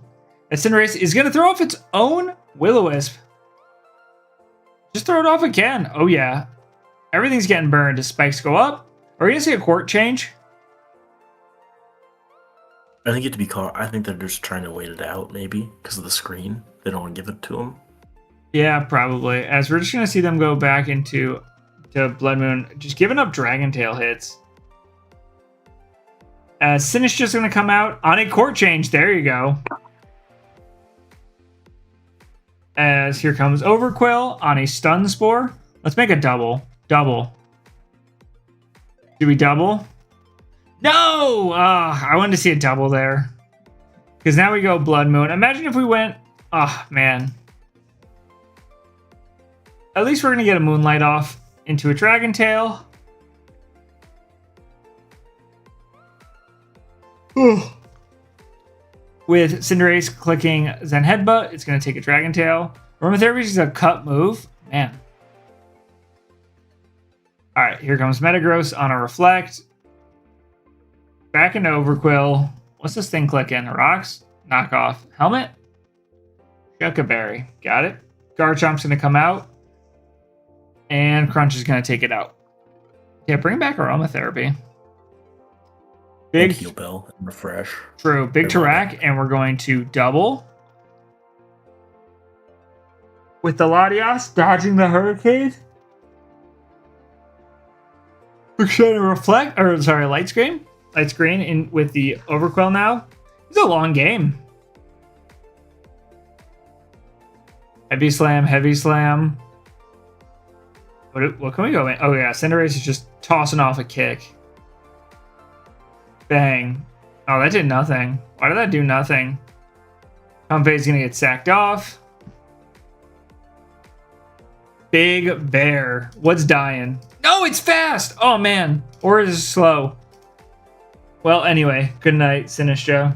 And Cinderace is going to throw off its own Will-O-Wisp. Just throw it off again. Oh yeah. Everything's getting burned as spikes go up. Are we going to see a court change? I think it to be caught. I think they're just trying to wait it out, maybe because of the screen. They don't want to give it to him. Yeah, probably. As we're just going to see them go back into Blood Moon, just giving up Dragon Tail hits. Sinish just going to come out on a court change. There you go. As here comes Overquill on a Stun Spore. Let's make a double. Double. Do we double? No! I wanted to see a double there. Because now we go Blood Moon. Imagine if we went... Oh, man. At least we're going to get a Moonlight off into a Dragon Tail. With Cinderace clicking Zen Headbutt, it's going to take a Dragon Tail. Aromatherapy is a cut move. Man. Alright, here comes Metagross on a Reflect. Back into Overquill. What's this thing clicking? Rocks? Knockoff. Helmet? Shuckaberry. Got it. Garchomp's going to come out. And Crunch is going to take it out. Yeah, bring back Aromatherapy. Big Heal Bell and Refresh. True. Big Tarak, and we're going to double. With the Latios dodging the Hurricane. We're trying to reflect, or sorry, Light Screen. Light Screen in with the Overquill now. It's a long game. Heavy Slam, Heavy Slam. What can we go in? Oh yeah, Cinderace is just tossing off a kick. Bang. Oh, that did nothing. Why did that do nothing? Comfey's gonna get sacked off. Big Bear. What's dying? No, it's fast! Oh man. Or is it slow? Well, anyway, good night, Sinistcha.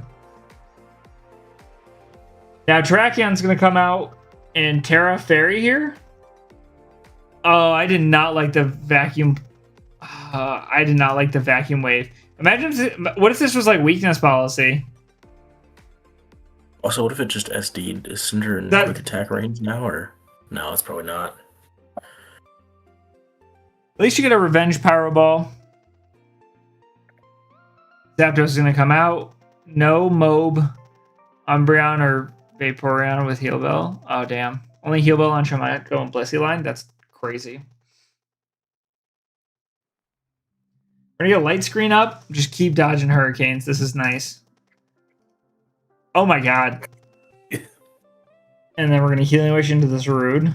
Now Terrakion's gonna come out and Terra Fairy here. Oh, I did not like the vacuum. I did not like the vacuum wave. Imagine what if this was like weakness policy? Also, what if it just SD'd? Is Cinder in quick attack range now, or no? It's probably not. At least you get a revenge Power Ball. Zapdos is going to come out. No Mob, Umbreon, or Vaporeon with Heal Bell. Oh, damn. Only Heal Bell on Shamaco and Blissey line? That's crazy. We're going to get Light Screen up. Just keep dodging Hurricanes. This is nice. Oh, my God. And then we're going to Healing Wish into this Rude.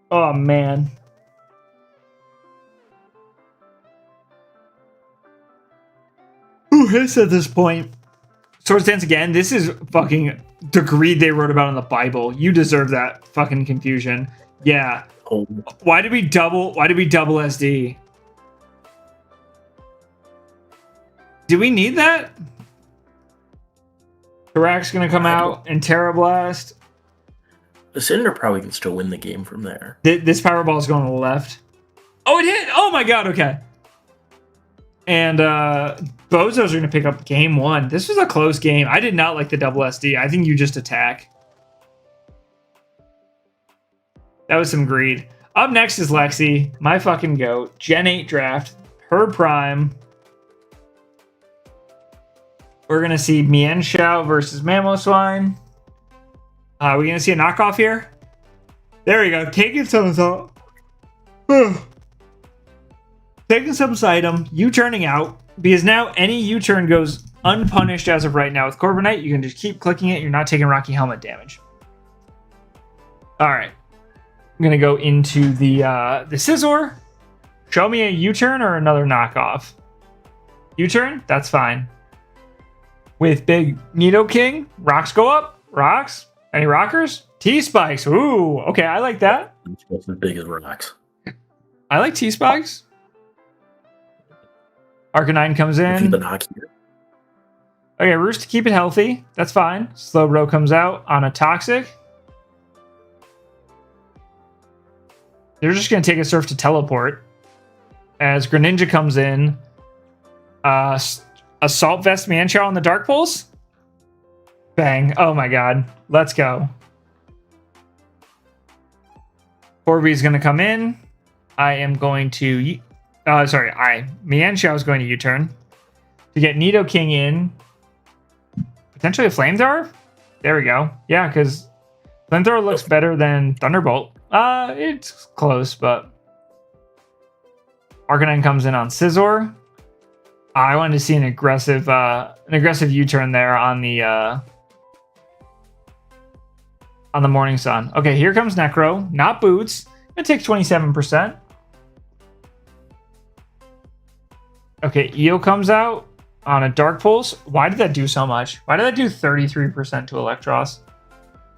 Oh, man. Who hits at this point? Swords Dance again. This is fucking the greed they wrote about in the Bible. You deserve that fucking confusion. Yeah. Oh. Why did we double SD? Do we need that? Tarak's gonna come out and Terra Blast. The Cinder probably can still win the game from there. This Powerball is going to the left. Oh, it hit! Oh my god, okay. And Bozos are going to pick up game one. This was a close game. I did not like the double SD. I think you just attack. That was some greed. Up next is Lexi, my fucking goat. Gen 8 draft. Her prime. We're going to see Mienshao versus Mamoswine. We're going to see a knockoff here. There we go. Taking some... Taking some item, U-turning out, because now any U-turn goes unpunished as of right now. With Corviknight, you can just keep clicking it. You're not taking Rocky Helmet damage. All right. I'm going to go into the Scizor. Show me a U-turn or another knockoff. U-turn? That's fine. With big Nidoking, rocks go up. Rocks? Any rockers? T-Spikes. Ooh, okay, I like that. It's as big as rocks. I like T-Spikes. Arcanine comes in. Okay, Roost to keep it healthy. That's fine. Slowbro comes out on a Toxic. They're just going to take a Surf to teleport. As Greninja comes in. Assault Vest Manchow on the Dark Pulse. Bang. Oh my god. Let's go. Corby's going to come in. I am going to... Mienshao is going to U-turn. To get Nidoking in. Potentially a Flame Dart? There we go. Yeah, because Flamethrower looks better than Thunderbolt. It's close, but Arcanine comes in on Scizor. I wanted to see an aggressive U-turn there on the Morning Sun. Okay, here comes Necro, not Boots. It takes 27%. Okay, Eo comes out on a Dark Pulse. Why did that do so much? Why did that do 33% to Electros?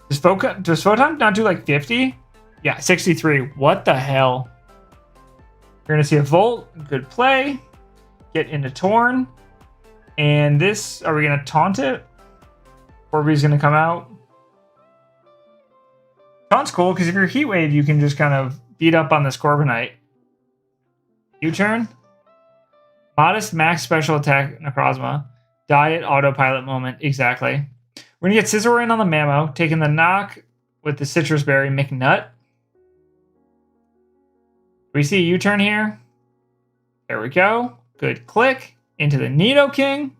Does Photon not do like 50? Yeah, 63. What the hell? You're going to see a Volt. Good play. Get into Torn. And this, are we going to taunt it? Corby's going to come out. Taunt's cool, because if you're Heat Wave, you can just kind of beat up on this Corviknight. U-turn. Modest max special attack Necrozma. Diet autopilot moment. Exactly. We're going to get Scizor in on the Mammo, taking the knock with the Citrus Berry McNut. We see a U-turn here. There we go. Good click into the Nidoking.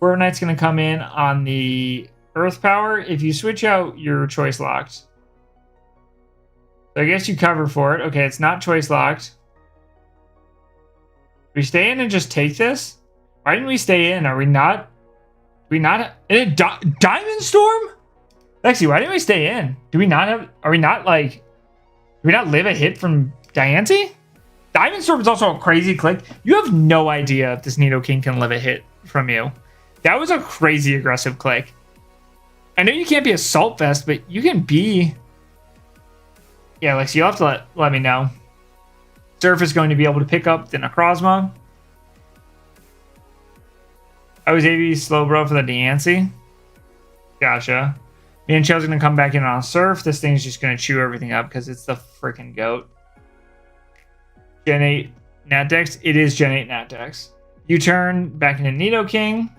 Corviknight's going to come in on the Earth Power. If you switch out, your choice locked. So I guess you cover for it. Okay, it's not choice locked. We stay in and just take this? Why didn't we stay in? Are we not? Diamond Storm? Lexi, why didn't we stay in? Do we not have? Are we not like? Do we not live a hit from Diancie? Diamond Storm is also a crazy click. You have no idea if this Nidoking can live a hit from you. That was a crazy aggressive click. I know you can't be Assault Vest, but you can be. Yeah, Lexi, you'll have to let me know. Surf is going to be able to pick up the Necrozma. I was AV Slowbro for the Diancie. Gotcha. Me and Chell's going to come back in on Surf. This thing's just going to chew everything up because it's the freaking GOAT. Gen 8 Natdex. It is Gen 8 Natdex. U-turn back into Nidoking.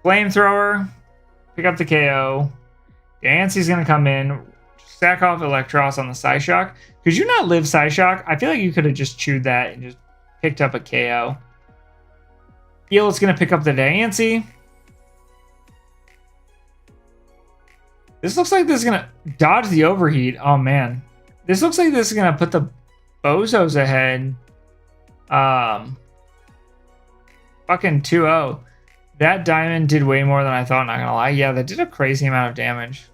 Flamethrower. Pick up the KO. Diancie's going to come in. Stack off Electros on the Psyshock. Could you not live Psyshock? I feel like you could have just chewed that and just picked up a KO. Eel is going to pick up the Diancie. This looks like this is going to dodge the overheat. Oh, man. This looks like this is going to put the Bozos ahead. Fucking 2-0. That diamond did way more than I thought, not going to lie. Yeah, that did a crazy amount of damage.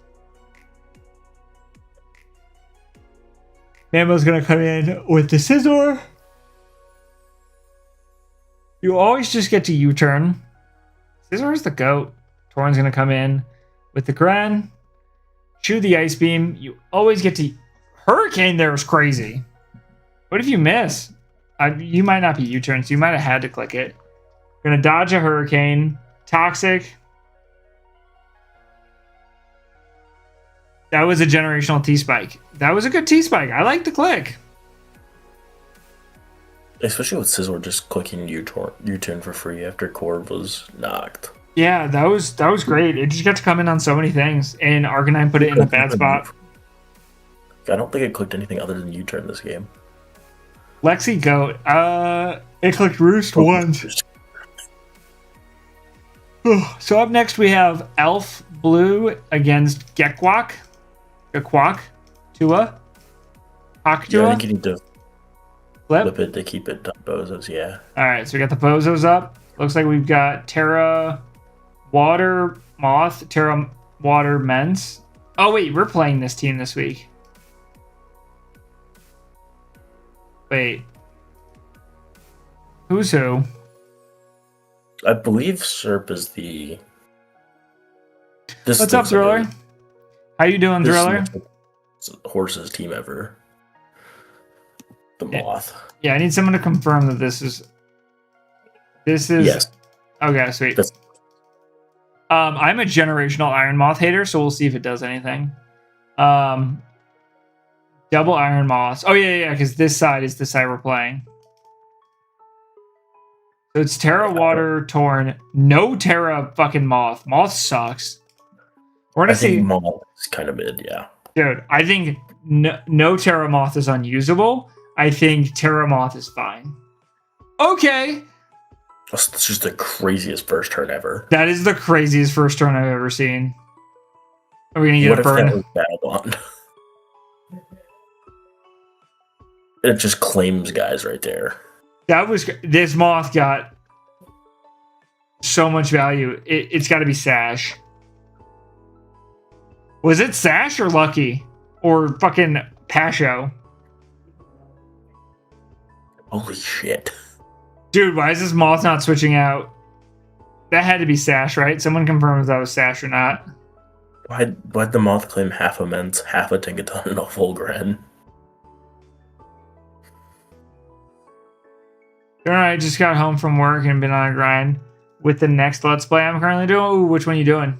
Mammo's going to come in with the Scizor. You always just get to U-turn. Scizor is the GOAT. Torn's going to come in with the Gren. Chew the Ice Beam. You always get to... Hurricane there was crazy. What if you miss? You might not be U-turn, so you might have had to click it. Going to dodge a Hurricane. Toxic. That was a generational T-Spike. That was a good T-Spike. I like the click. Especially with Scizor just clicking U-turn for free after Corv was knocked. Yeah, that was great. It just got to come in on so many things, and Arcanine put it in a bad spot. I don't think it clicked anything other than U-turn this game. Lexi Goat. It clicked Roost once. So up next we have Elf Blue against Gekwak. Tua. Octua. Yeah, I think you need to flip it to keep it Bozos, yeah. Alright, so we got the Bozos up. Looks like we've got Terra Water Moth, Terra Water Mens. Oh wait, we're playing this team this week. Wait. Who's who? I believe Serp is the... What's up, Thriller? How you doing, Thriller? Horse's team ever. The Moth. Yeah, I need someone to confirm that this is... Yes. Okay, sweet. I'm a generational Iron Moth hater, so we'll see if it does anything. Double Iron Moths. Oh, yeah, because this side is the side we're playing. So it's Terra Water Torn. No Terra fucking Moth. Moth sucks. We're gonna see. Moth is kind of mid, yeah. Dude, I think no Terra Moth is unusable. I think Terra Moth is fine. Okay. That's just the craziest first turn ever. That is the craziest first turn I've ever seen. Are we gonna get What a if burn? that was Battlebond? It just claims guys right there. This moth got so much value. It's got to be Sash. Was it Sash or Lucky or fucking Pasho? Holy shit. Dude, why is this moth not switching out? That had to be Sash, right? Someone confirm if that was Sash or not. Why'd the moth claim half a Mence, half a Tinkaton, and a full Gren? I just got home from work and been on a grind with the next Let's Play I'm currently doing. Ooh, which one are you doing?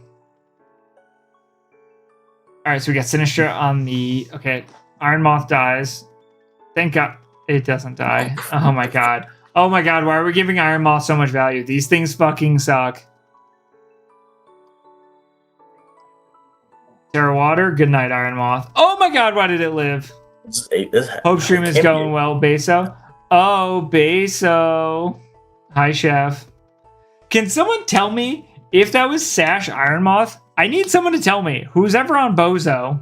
Alright, so we got Sinistra on the... Okay, Iron Moth dies. Thank God it doesn't die. Oh my god. Oh my god, why are we giving Iron Moth so much value? These things fucking suck. Terra Water, good night, Iron Moth. Oh my god, why did it live? Hope stream is going well, Beso. Oh, Beso. Hi, Chef. Can someone tell me if that was Sash Iron Moth? I need someone to tell me. Who's ever on Bozo?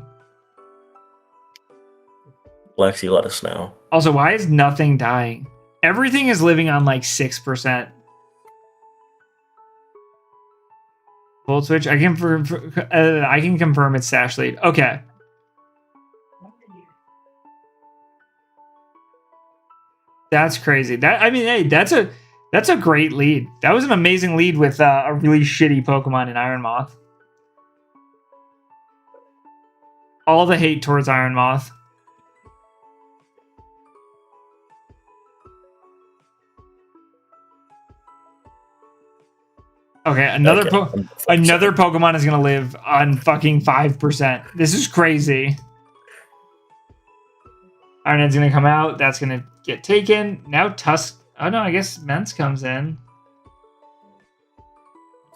Lexi, let us know. Also, why is nothing dying? Everything is living on like 6%. Volt switch. I can confirm it's Sash lead. Okay. That's crazy. Hey, that's a great lead. That was an amazing lead with a really shitty Pokemon in Iron Moth. All the hate towards Iron Moth. Okay, another Pokemon is gonna live on fucking 5%. This is crazy. Ironhead's gonna come out. That's gonna get taken. Now Tusk. Oh no, I guess Mence comes in.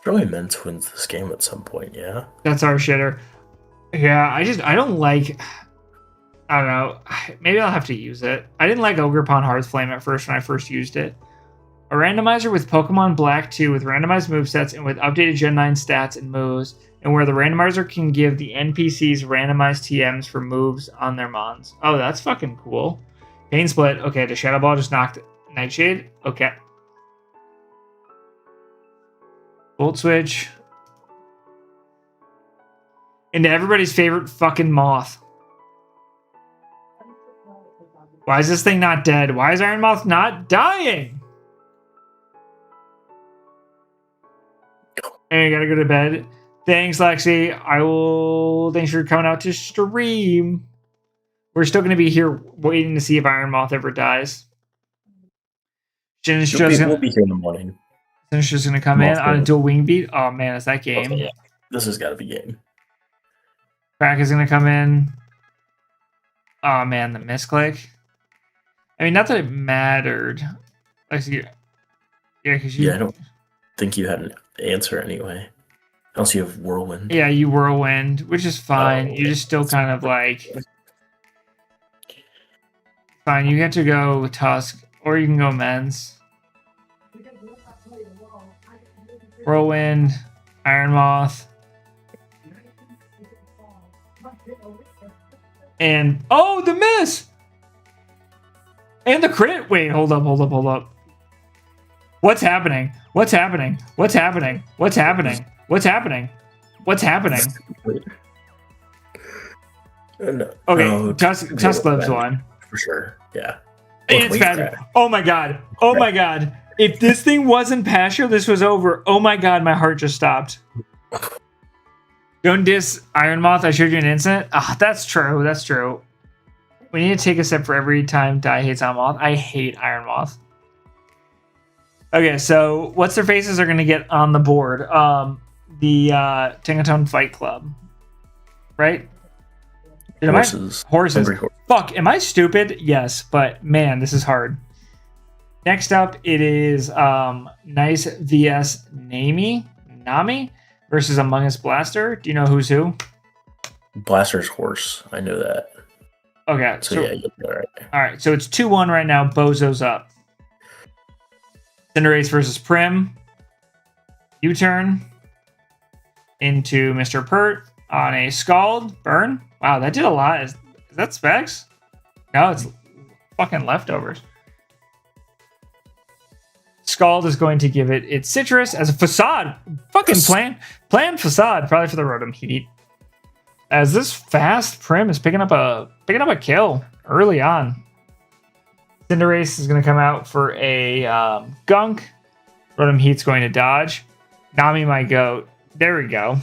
Probably Mence wins this game at some point, yeah? That's our shitter. Yeah, I don't like... I don't know. Maybe I'll have to use it. I didn't like Ogerpon Hearthflame at first when I first used it. A randomizer with Pokemon Black 2 with randomized movesets and with updated Gen 9 stats and moves, and where the randomizer can give the NPCs randomized TMs for moves on their mons. Oh, that's fucking cool. Pain Split. Okay, the Shadow Ball just knocked Nightshade. Okay. Volt Switch. Into everybody's favorite fucking moth. Why is this thing not dead? Why is Iron Moth not dying? Hey, I gotta go to bed. Thanks, Lexi. Thanks for coming out to stream. We're still gonna be here waiting to see if Iron Moth ever dies. We'll be here in the morning. Sinistra's gonna come in on a dual wing beat. Oh man, is that game? Okay, yeah. This has got to be game. Crack is gonna come in. Oh man, the misclick. I mean, not that it mattered. Lexi, yeah, because I don't think you had an answer anyway. Unless you have Whirlwind. Yeah, you Whirlwind, which is fine. You're just still kind of like... Fine, you get to go Tusk, or you can go Mence. Whirlwind, Iron Moth. And... Oh, the miss! And the crit! Wait, hold up. What's happening? What's happening? What's happening? What's happening? What's happening? What's happening? No, okay, no, Tusk lives one. For sure, yeah. It's bad. Oh my god. Oh my god. If this thing wasn't Pasho, this was over. Oh my god, my heart just stopped. Don't diss Iron Moth. I showed you an incident. Ah, that's true. That's true. We need to take a step for every time Dye hates Iron Moth. I hate Iron Moth. Okay, so what's their faces are going to get on the board? The Tinkaton Fight Club, right? Horses. Horses. Fuck, am I stupid? Yes, but man, this is hard. Next up, it is Nice vs Nami versus Among Us Blaster. Do you know who's who? Blaster's horse. I know that. Okay, so yeah, you'll be all right. All right, so it's 2-1 right now. Bozo's up. Cinderace versus Prim. U-turn into Mr. Pert on a Scald. Burn. Wow, that did a lot. Is that specs? No, it's fucking leftovers. Scald is going to give it its Citrus as a Facade. Fucking plan Facade, probably for the Rotom Heat. As this fast Prim is picking up a kill early on. Cinderace is going to come out for a Gunk. Rotom Heat's going to dodge. Nami, my goat. There we go.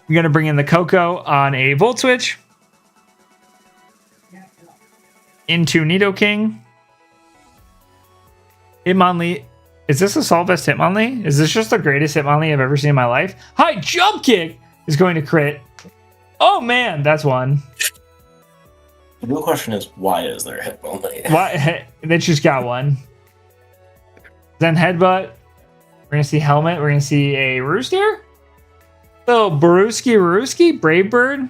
We're going to bring in the Coco on a Volt Switch. Into Nidoking. Hitmonlee. Is this a Solve Best Hitmonlee? Is this just the greatest Hitmonlee I've ever seen in my life? High Jump Kick is going to crit. Oh man, that's one. The real question is, why is there a Hitmonlee? Why? They just got one. Then Headbutt. We're going to see Helmet. We're going to see a Rooster. Little Brewski. Brave Bird.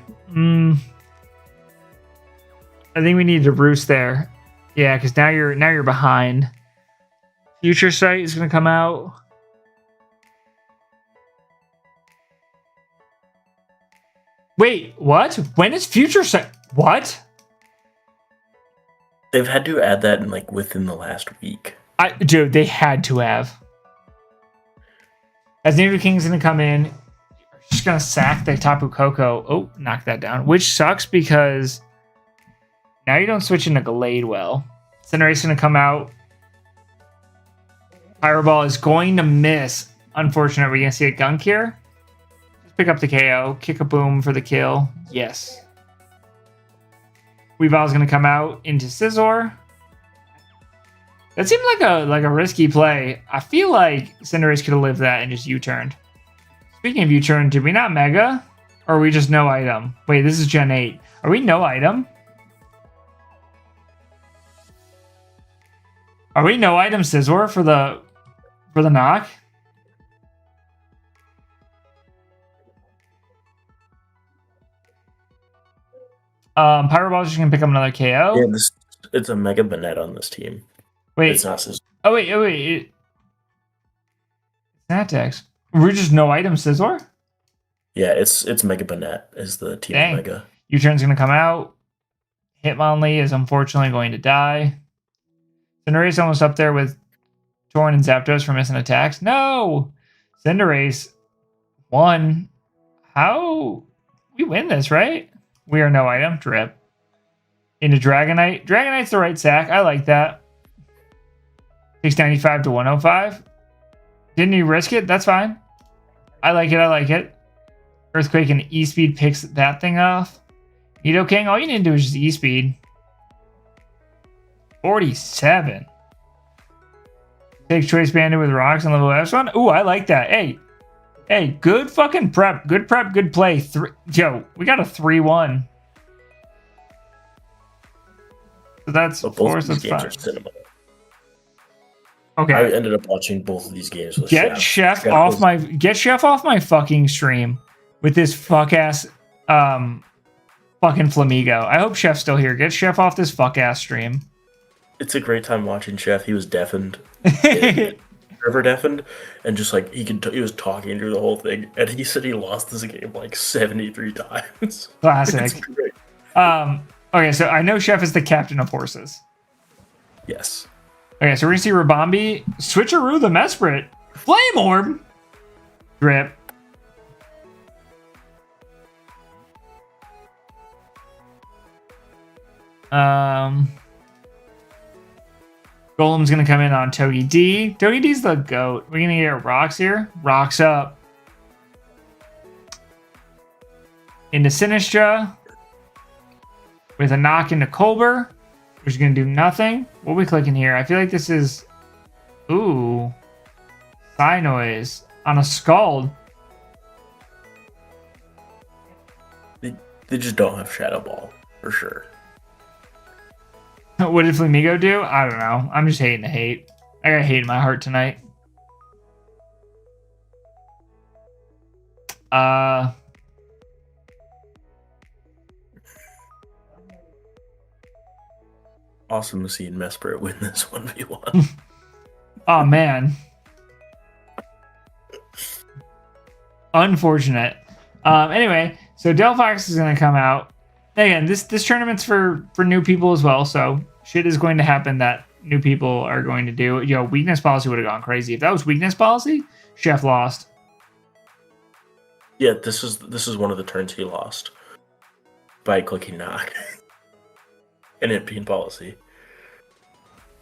I think we need to Roost there. Yeah, because now you're behind. Future Sight is going to come out. Wait, what? When is Future Sight? What? They've had to add that in within the last week. Dude, they had to have. As Nidoking's going to come in, just going to sack the Tapu Koko. Oh, knock that down. Which sucks because now you don't switch into Gladewell. Cinderace is going to come out. Pyro Ball is going to miss. Unfortunately, we're going to see a Gunk here. Just pick up the KO. Kick a boom for the kill. Yes. Weavile is going to come out into Scizor. That seemed like a risky play. I feel like Cinderace could have lived that and just U-turned. Speaking of U-turn, did we not Mega? Or are we just no item? Wait, this is Gen 8. Are we no item? Are we no item Scizor for the knock? Pyro Ball's just gonna pick up another KO. Yeah, it's a Mega Banette on this team. Wait. It's not Scizor. Oh wait. Snatex. We're just no item Scizor? Yeah, it's Mega Banette is the team Dang. Mega. U-turn's gonna come out. Hitmonlee is unfortunately going to die. Cinderace almost up there with Torn and Zapdos for missing attacks. No! Cinderace won. How? We win this, right? We are no item. Drip. Into Dragonite. Dragonite's the right sack. I like that. 695 to 105. Didn't he risk it? That's fine. I like it. Earthquake and E-Speed picks that thing off. Nidoking, all you need to do is just E-Speed. 47. Take Choice Bandit with rocks on level S1. Ooh, I like that. Hey, good fucking prep. Good prep, good play. Yo, we got a 3-1. So that's both that's games fine. are cinema. Okay. I ended up watching both of these games with Get Chef off my fucking stream with this fuck ass fucking Flamigo. I hope Chef's still here. Get Chef off this fuck ass stream. It's a great time watching Chef. He was deafened. Trevor deafened, and just he was talking through the whole thing, and he said he lost this game 73 times. Classic. It's great. Okay, so I know Chef is the captain of horses. Yes. Okay, so we're gonna see Rabombi, Switcheroo the Mesprit, Flame Orb, Drip. Golem's gonna come in on Togi D. Togi D's the goat. We're gonna get rocks here. Rocks up. Into Sinistra. With a knock into Colbur. Which is gonna do nothing. What are we clicking here? I feel like this is. Ooh. Noise on a Scald. They just don't have Shadow Ball, for sure. What did Flamigo do? I don't know. I'm just hating to hate. I got hate in my heart tonight. Awesome to see Mesprit win this 1v1. Oh man. Unfortunate. Anyway, so Delphox is going to come out. Again, this tournament's for new people as well, so shit is going to happen that new people are going to do. Yo, weakness policy would have gone crazy. If that was weakness policy, Chef lost. Yeah, this is one of the turns he lost by clicking knock and it being policy.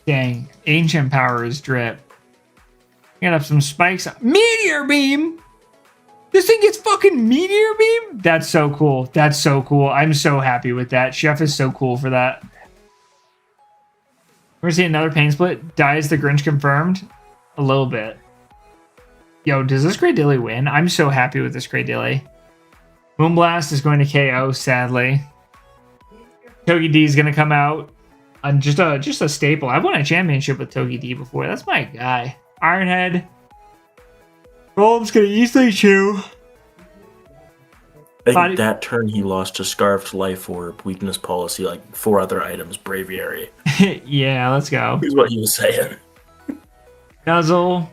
Dang, ancient power is drip. Got up some spikes. Meteor beam. This thing gets fucking meteor beam? That's so cool. That's so cool. I'm so happy with that. Chef is so cool for that. We're gonna see another pain split. Dies the Grinch confirmed? A little bit. Yo, does this Great Dilly win? I'm so happy with this Great Dilly. Moonblast is going to KO, sadly. Togi D is gonna come out. Just a staple. I've won a championship with Togi D before. That's my guy. Ironhead. Golem's gonna easily chew. I think that turn he lost to Scarfed Life Orb, Weakness Policy, like 4 other items, Braviary. Yeah, let's go. Here's what he was saying. Nuzzle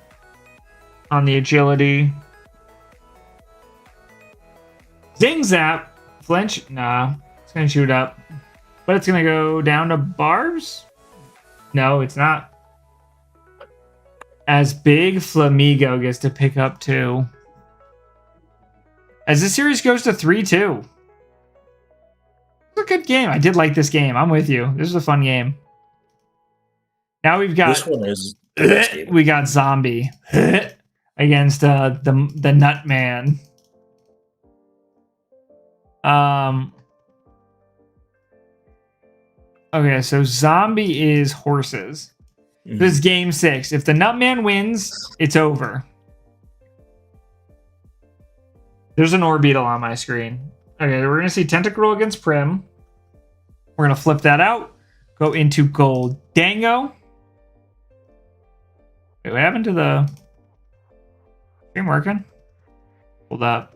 on the agility. Zing Zap. Flinch? Nah. It's gonna shoot up. But it's gonna go down to barbs? No, it's not. As Big Flamigo gets to pick up 2. As this series goes to 3-2. It's a good game. I did like this game. I'm with you. This is a fun game. Now we've got... This one is... the best game. We got Zombie against the Nut Man. Okay, so Zombie is horses. This is game 6. If the Nutman wins, it's over. There's an Orbeetle on my screen. Okay, we're going to see Tentacruel against Prim. We're going to flip that out. Go into Gold Dango. Wait, what happened to the stream working? Hold up.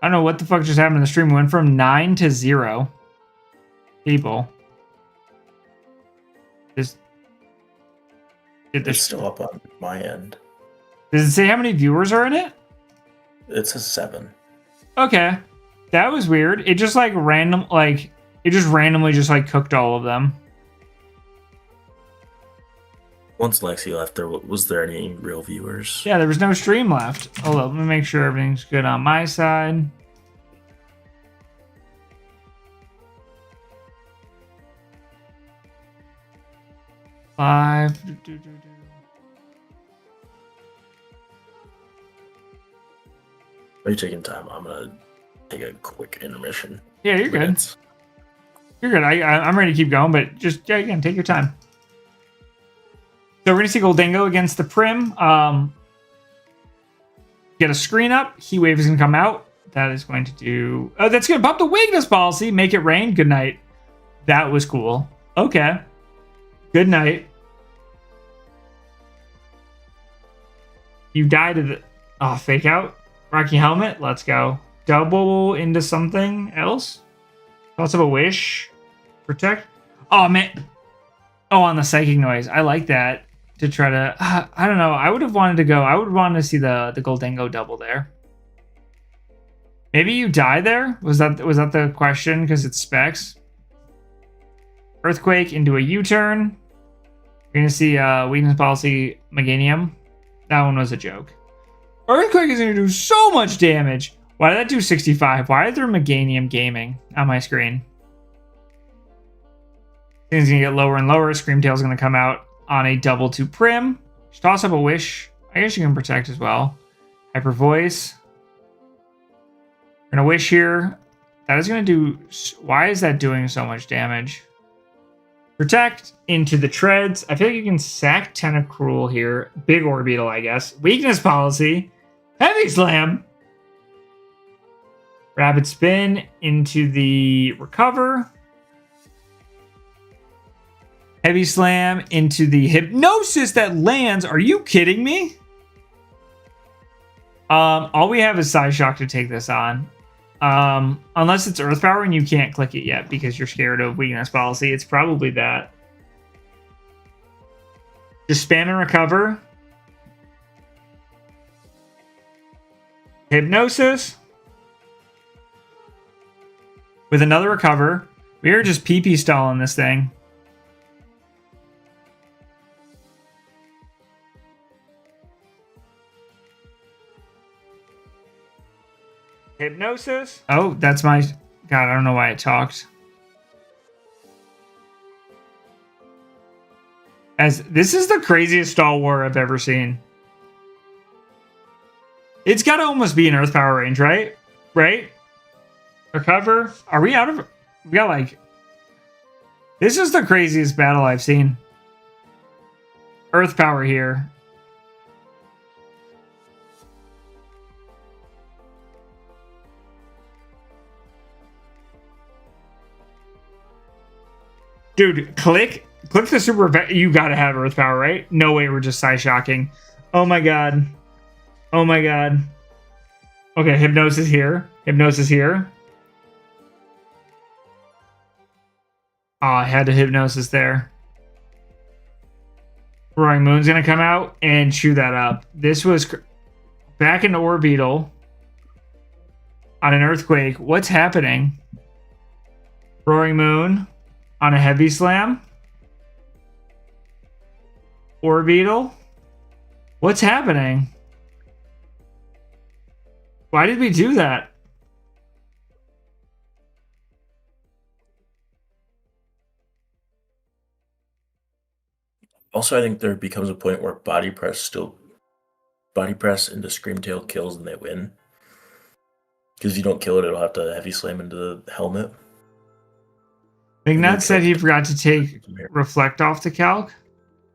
I don't know what the fuck just happened in the stream. We went from 9 to 0 people. It's still up on my end. Does it say how many viewers are in it? It's a 7. Okay. That was weird. It just like randomly just like cooked all of them. Once Lexi left, was there any real viewers? Yeah, there was no stream left. Hold up, let me make sure everything's good on my side. Five. Are you taking time? I'm gonna take a quick intermission. Yeah, you're good. You're good. I'm ready to keep going, but just again, take your time. So we're gonna see Goldango against the Prim. Get a screen up. Heatwave is gonna come out. That is going to do. Oh, that's gonna pop the weakness policy. Make it rain. Good night. That was cool. Okay. Good night. You died to the. Oh, fake out. Rocky Helmet. Let's go. Double into something else. Thoughts of a wish. Protect. Oh man. Oh, on the psychic noise. I like that. To try to, I don't know. I would have wanted to go. I would want to see the Goldango double there. Maybe you die there. Was that the question? Because it's specs. Earthquake into a U-turn. You're gonna see weakness policy Meganium. That one was a joke. Earthquake is gonna do so much damage. Why did that do 65? Why is there Meganium gaming on my screen? Things gonna get lower and lower. Screamtail's gonna come out on a double to Prim. Just toss up a wish. I guess you can protect as well. Hyper Voice. We're gonna wish here. That is gonna do. Why is that doing so much damage? Protect into the treads. I feel like you can sack Tentacruel here. Big Orbeetle, I guess. Weakness policy. Heavy Slam. Rapid spin into the recover. Heavy Slam into the Hypnosis that lands. Are you kidding me? All we have is Psyshock to take this on. Unless it's Earth Power and you can't click it yet because you're scared of weakness policy. It's probably that. Just spam and recover. Hypnosis. With another recover. We are just PP stalling this thing. Hypnosis. Oh, that's my... God, I don't know why it talked. As this is the craziest stall war I've ever seen. It's got to almost be an Earth Power range, right? Right? Recover. Are we out of... We got like... This is the craziest battle I've seen. Earth Power here. Dude, click the super... You gotta have Earth Power, right? No way we're just Psy-shocking. Oh my god. Oh my god. Okay, Hypnosis here. Hypnosis here. Oh, I had to Hypnosis there. Roaring Moon's gonna come out and chew that up. This was... Back into Orbeetle. On an Earthquake. What's happening? Roaring Moon. On a Heavy Slam. Orbeetle. What's happening? Why did we do that? Also, I think there becomes a point where body press into Screamtail kills and they win. Because if you don't kill it, it'll have to Heavy Slam into the helmet. McNutt said he forgot to take Reflect off the calc.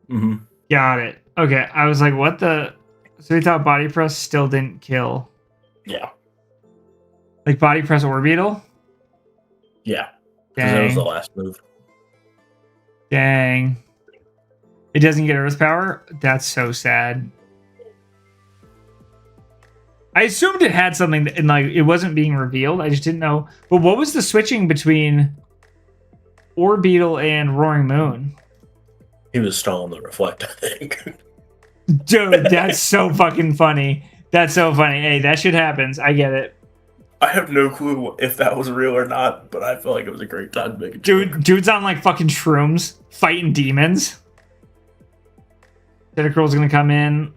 Mm-hmm. Got it. Okay, I was like, what the... So he thought Body Press still didn't kill. Yeah. Like Body Press Orbeetle? Yeah. Because that was the last move. Dang. It doesn't get Earth Power? That's so sad. I assumed it had something and like it wasn't being revealed. I just didn't know. But what was the switching between Orbeetle and Roaring Moon? He was stalling the Reflect, I think. Dude, that's so fucking funny. That's so funny. Hey, that shit happens. I get it. I have no clue if that was real or not, but I felt like it was a great time to make a joke. Dude's on like fucking shrooms, fighting demons. Tentacruel's gonna come in.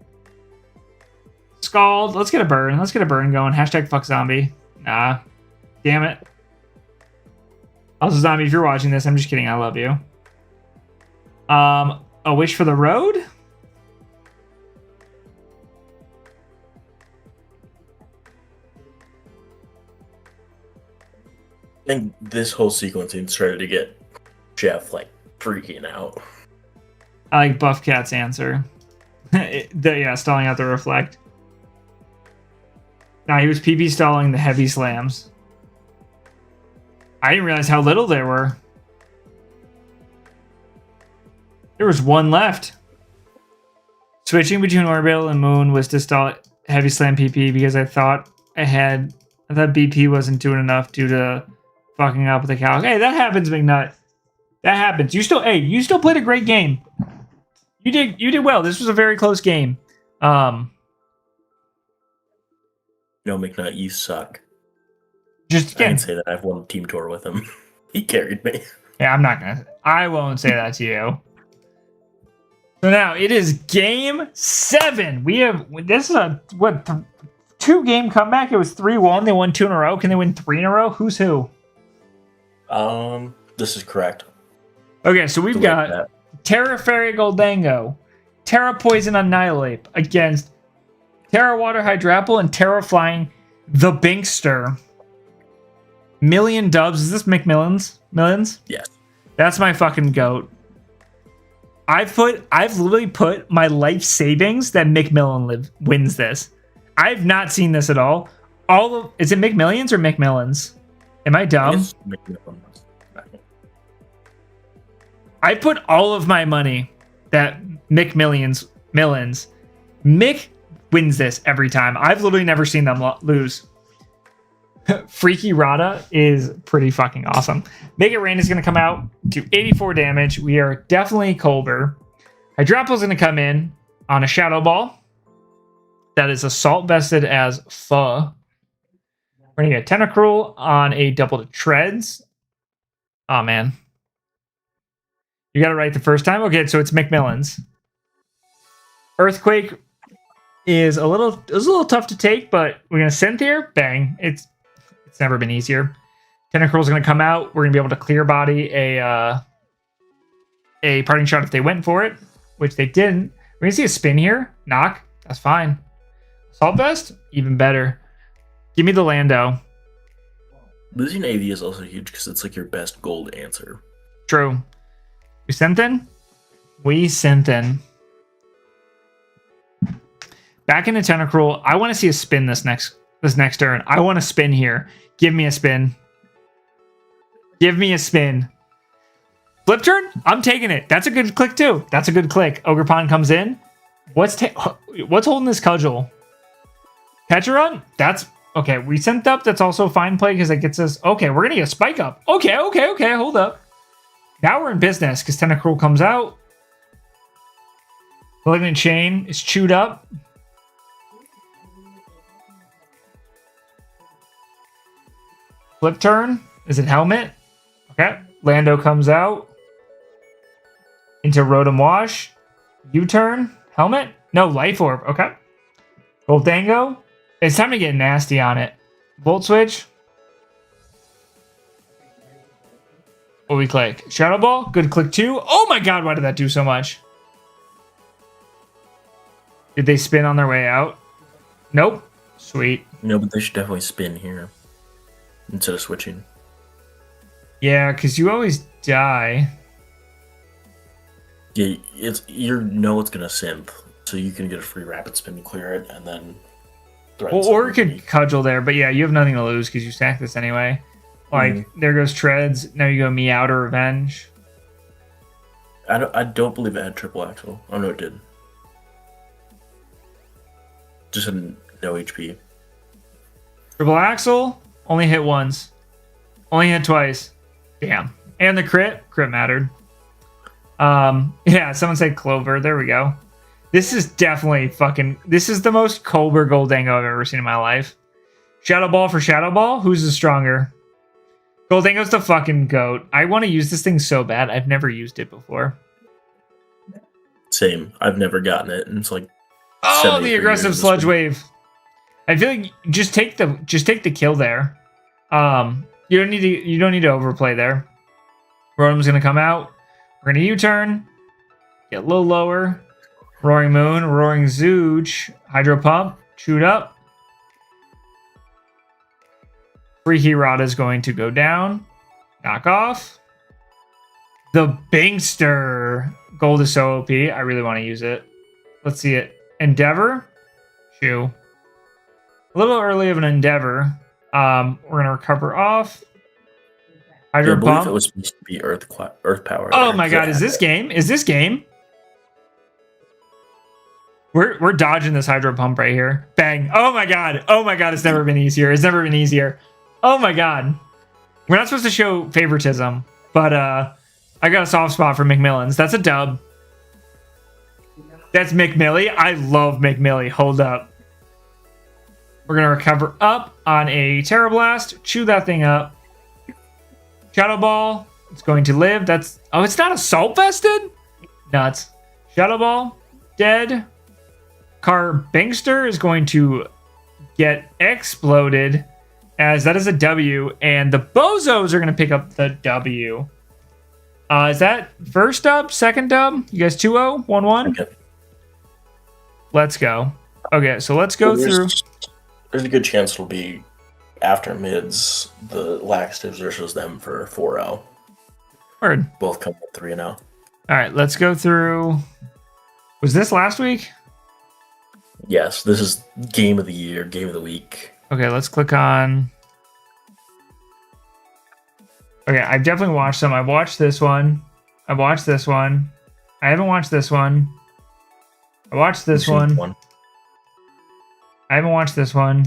Scald. Let's get a burn. Let's get a burn going. Hashtag fuck zombie. Nah. Damn it. Also, zombie, if you're watching this, I'm just kidding. I love you. A wish for the road? I think this whole sequencing started to get Jeff like freaking out. I like Buff Cat's answer. Yeah, stalling out the Reflect. Nah, he was PP stalling the Heavy Slams. I didn't realize how little there were. There was one left. Switching between Orbital and Moon was to stall Heavy Slam PP because I thought BP wasn't doing enough due to fucking up with the calc. Hey, that happens, McNutt. That happens. You still played a great game. You did well. This was a very close game. No, McNutt, you suck. Just again, I can say that I've won a team tour with him. He carried me. Yeah, I won't say that to you. So now it is game 7. This is a 2-game comeback. It was 3-1. They won 2 in a row. Can they win 3 in a row? Who's who? This is correct. Okay, so we've got Terra Fairy Goldango, Terra Poison Annihilate against Terra Water Hydrapple and Terra Flying the Binkster. Million dubs. Is this McMillans? Millions? Yes. That's my fucking goat. I've literally put my life savings that McMillan wins this. I've not seen this at all. Is it McMillions or McMillans? Am I dumb? I put all of my money that Millins. Mick wins this every time. I've literally never seen them lose. Freaky Rada is pretty fucking awesome. Make It Rain is going to come out to 84 damage. We are definitely Colbur. Hydropple is going to come in on a Shadow Ball. That is Assault vested as Pho. We're going to get Tentacruel on a double to Treads. Oh, man. You got it right the first time? Okay, so it's McMillan's. Earthquake is a little tough to take, but we're going to Synth here. Bang. It's never been easier. Tentacruel's going to come out. We're going to be able to clear body a Parting Shot if they went for it, which they didn't. We're going to see a spin here. Knock. That's fine. Assault Vest? Even better. Give me the Lando. Losing AV is also huge because it's like your best gold answer. True. We sent in? We sent in. Back into Tentacruel. I want to see a spin this next turn. I want a spin here. Give me a spin. Give me a spin. Flip turn? I'm taking it. That's a good click too. That's a good click. Ogerpon comes in. What's holding this cudgel? Pecharon? That's okay. We sent up. That's also a fine play because that gets us. Okay, we're gonna get a spike up. Okay. Hold up. Now we're in business because Tentacruel comes out. Malignant Chain is chewed up. Flip turn. Is it Helmet? Okay. Lando comes out. Into Rotom Wash. U-turn. Helmet? No, Life Orb. Okay. Goldango. It's time to get nasty on it. Volt Switch. What we click? Shadow Ball. Good click too. Oh my god, why did that do so much? Did they spin on their way out? Nope. Sweet. No, but they should definitely spin here instead of switching. Yeah, because you always die. Yeah, it's it's gonna synth, so you can get a free rapid spin to clear it, and then. Well, or you could cudgel there, but yeah, you have nothing to lose because you stack this anyway. Like there goes Treads. Now you go Meowth or Revenge. I don't believe it had triple axle. Oh no, it did. Just had no HP. Triple Axle only hit once. Only hit twice. Damn. And the crit mattered. Yeah, someone said Clover. There we go. This is definitely this is the most Colbur Goldango I've ever seen in my life. Shadow Ball for Shadow Ball? Who's the stronger? Goldango's the fucking goat. I want to use this thing so bad. I've never used it before. Same. I've never gotten it, and it's like. Oh, the aggressive Sludge Wave. I feel like just take the kill there. You don't need to overplay there. Rotom's gonna come out. We're gonna U-turn. Get a little lower. Roaring Moon, Roaring Zooge, Hydro Pump, chewed up. Freaky Rada is going to go down. Knock off. The Binkster. Gold is so OP. I really want to use it. Let's see it. Endeavor. Chew. A little early of an Endeavor. We're going to recover off. Hydro Pump. I believe it was supposed to be Earth Power. Oh my god, is this game? Is this game? We're dodging this Hydro Pump right here. Bang. Oh my god. Oh my god, it's never been easier. It's never been easier. Oh my god. We're not supposed to show favoritism, but I got a soft spot for McMillan's. That's a dub. That's McMillie. I love McMillie. Hold up. We're going to recover up on a Terra Blast. Chew that thing up. Shadow Ball. It's going to live. That's... Oh, it's not Assault Vested? Nuts. Shadow Ball. Dead. Carbangster is going to get exploded, as that is a W, and the Bozos are going to pick up the W. Is that first dub? Second dub? You guys 2-0? 1-1? Okay. Let's go. Okay, so let's go through. There's a good chance it'll be after mids, the Laxatives versus them for 4-0. Word. Both come with 3-0. All right, let's go through. Was this last week? Yes, this is game of the year, game of the week. Okay, let's click on. Okay, I've definitely watched some. I've watched this one. I've watched this one. I haven't watched this one. I watched this one. I haven't watched this one.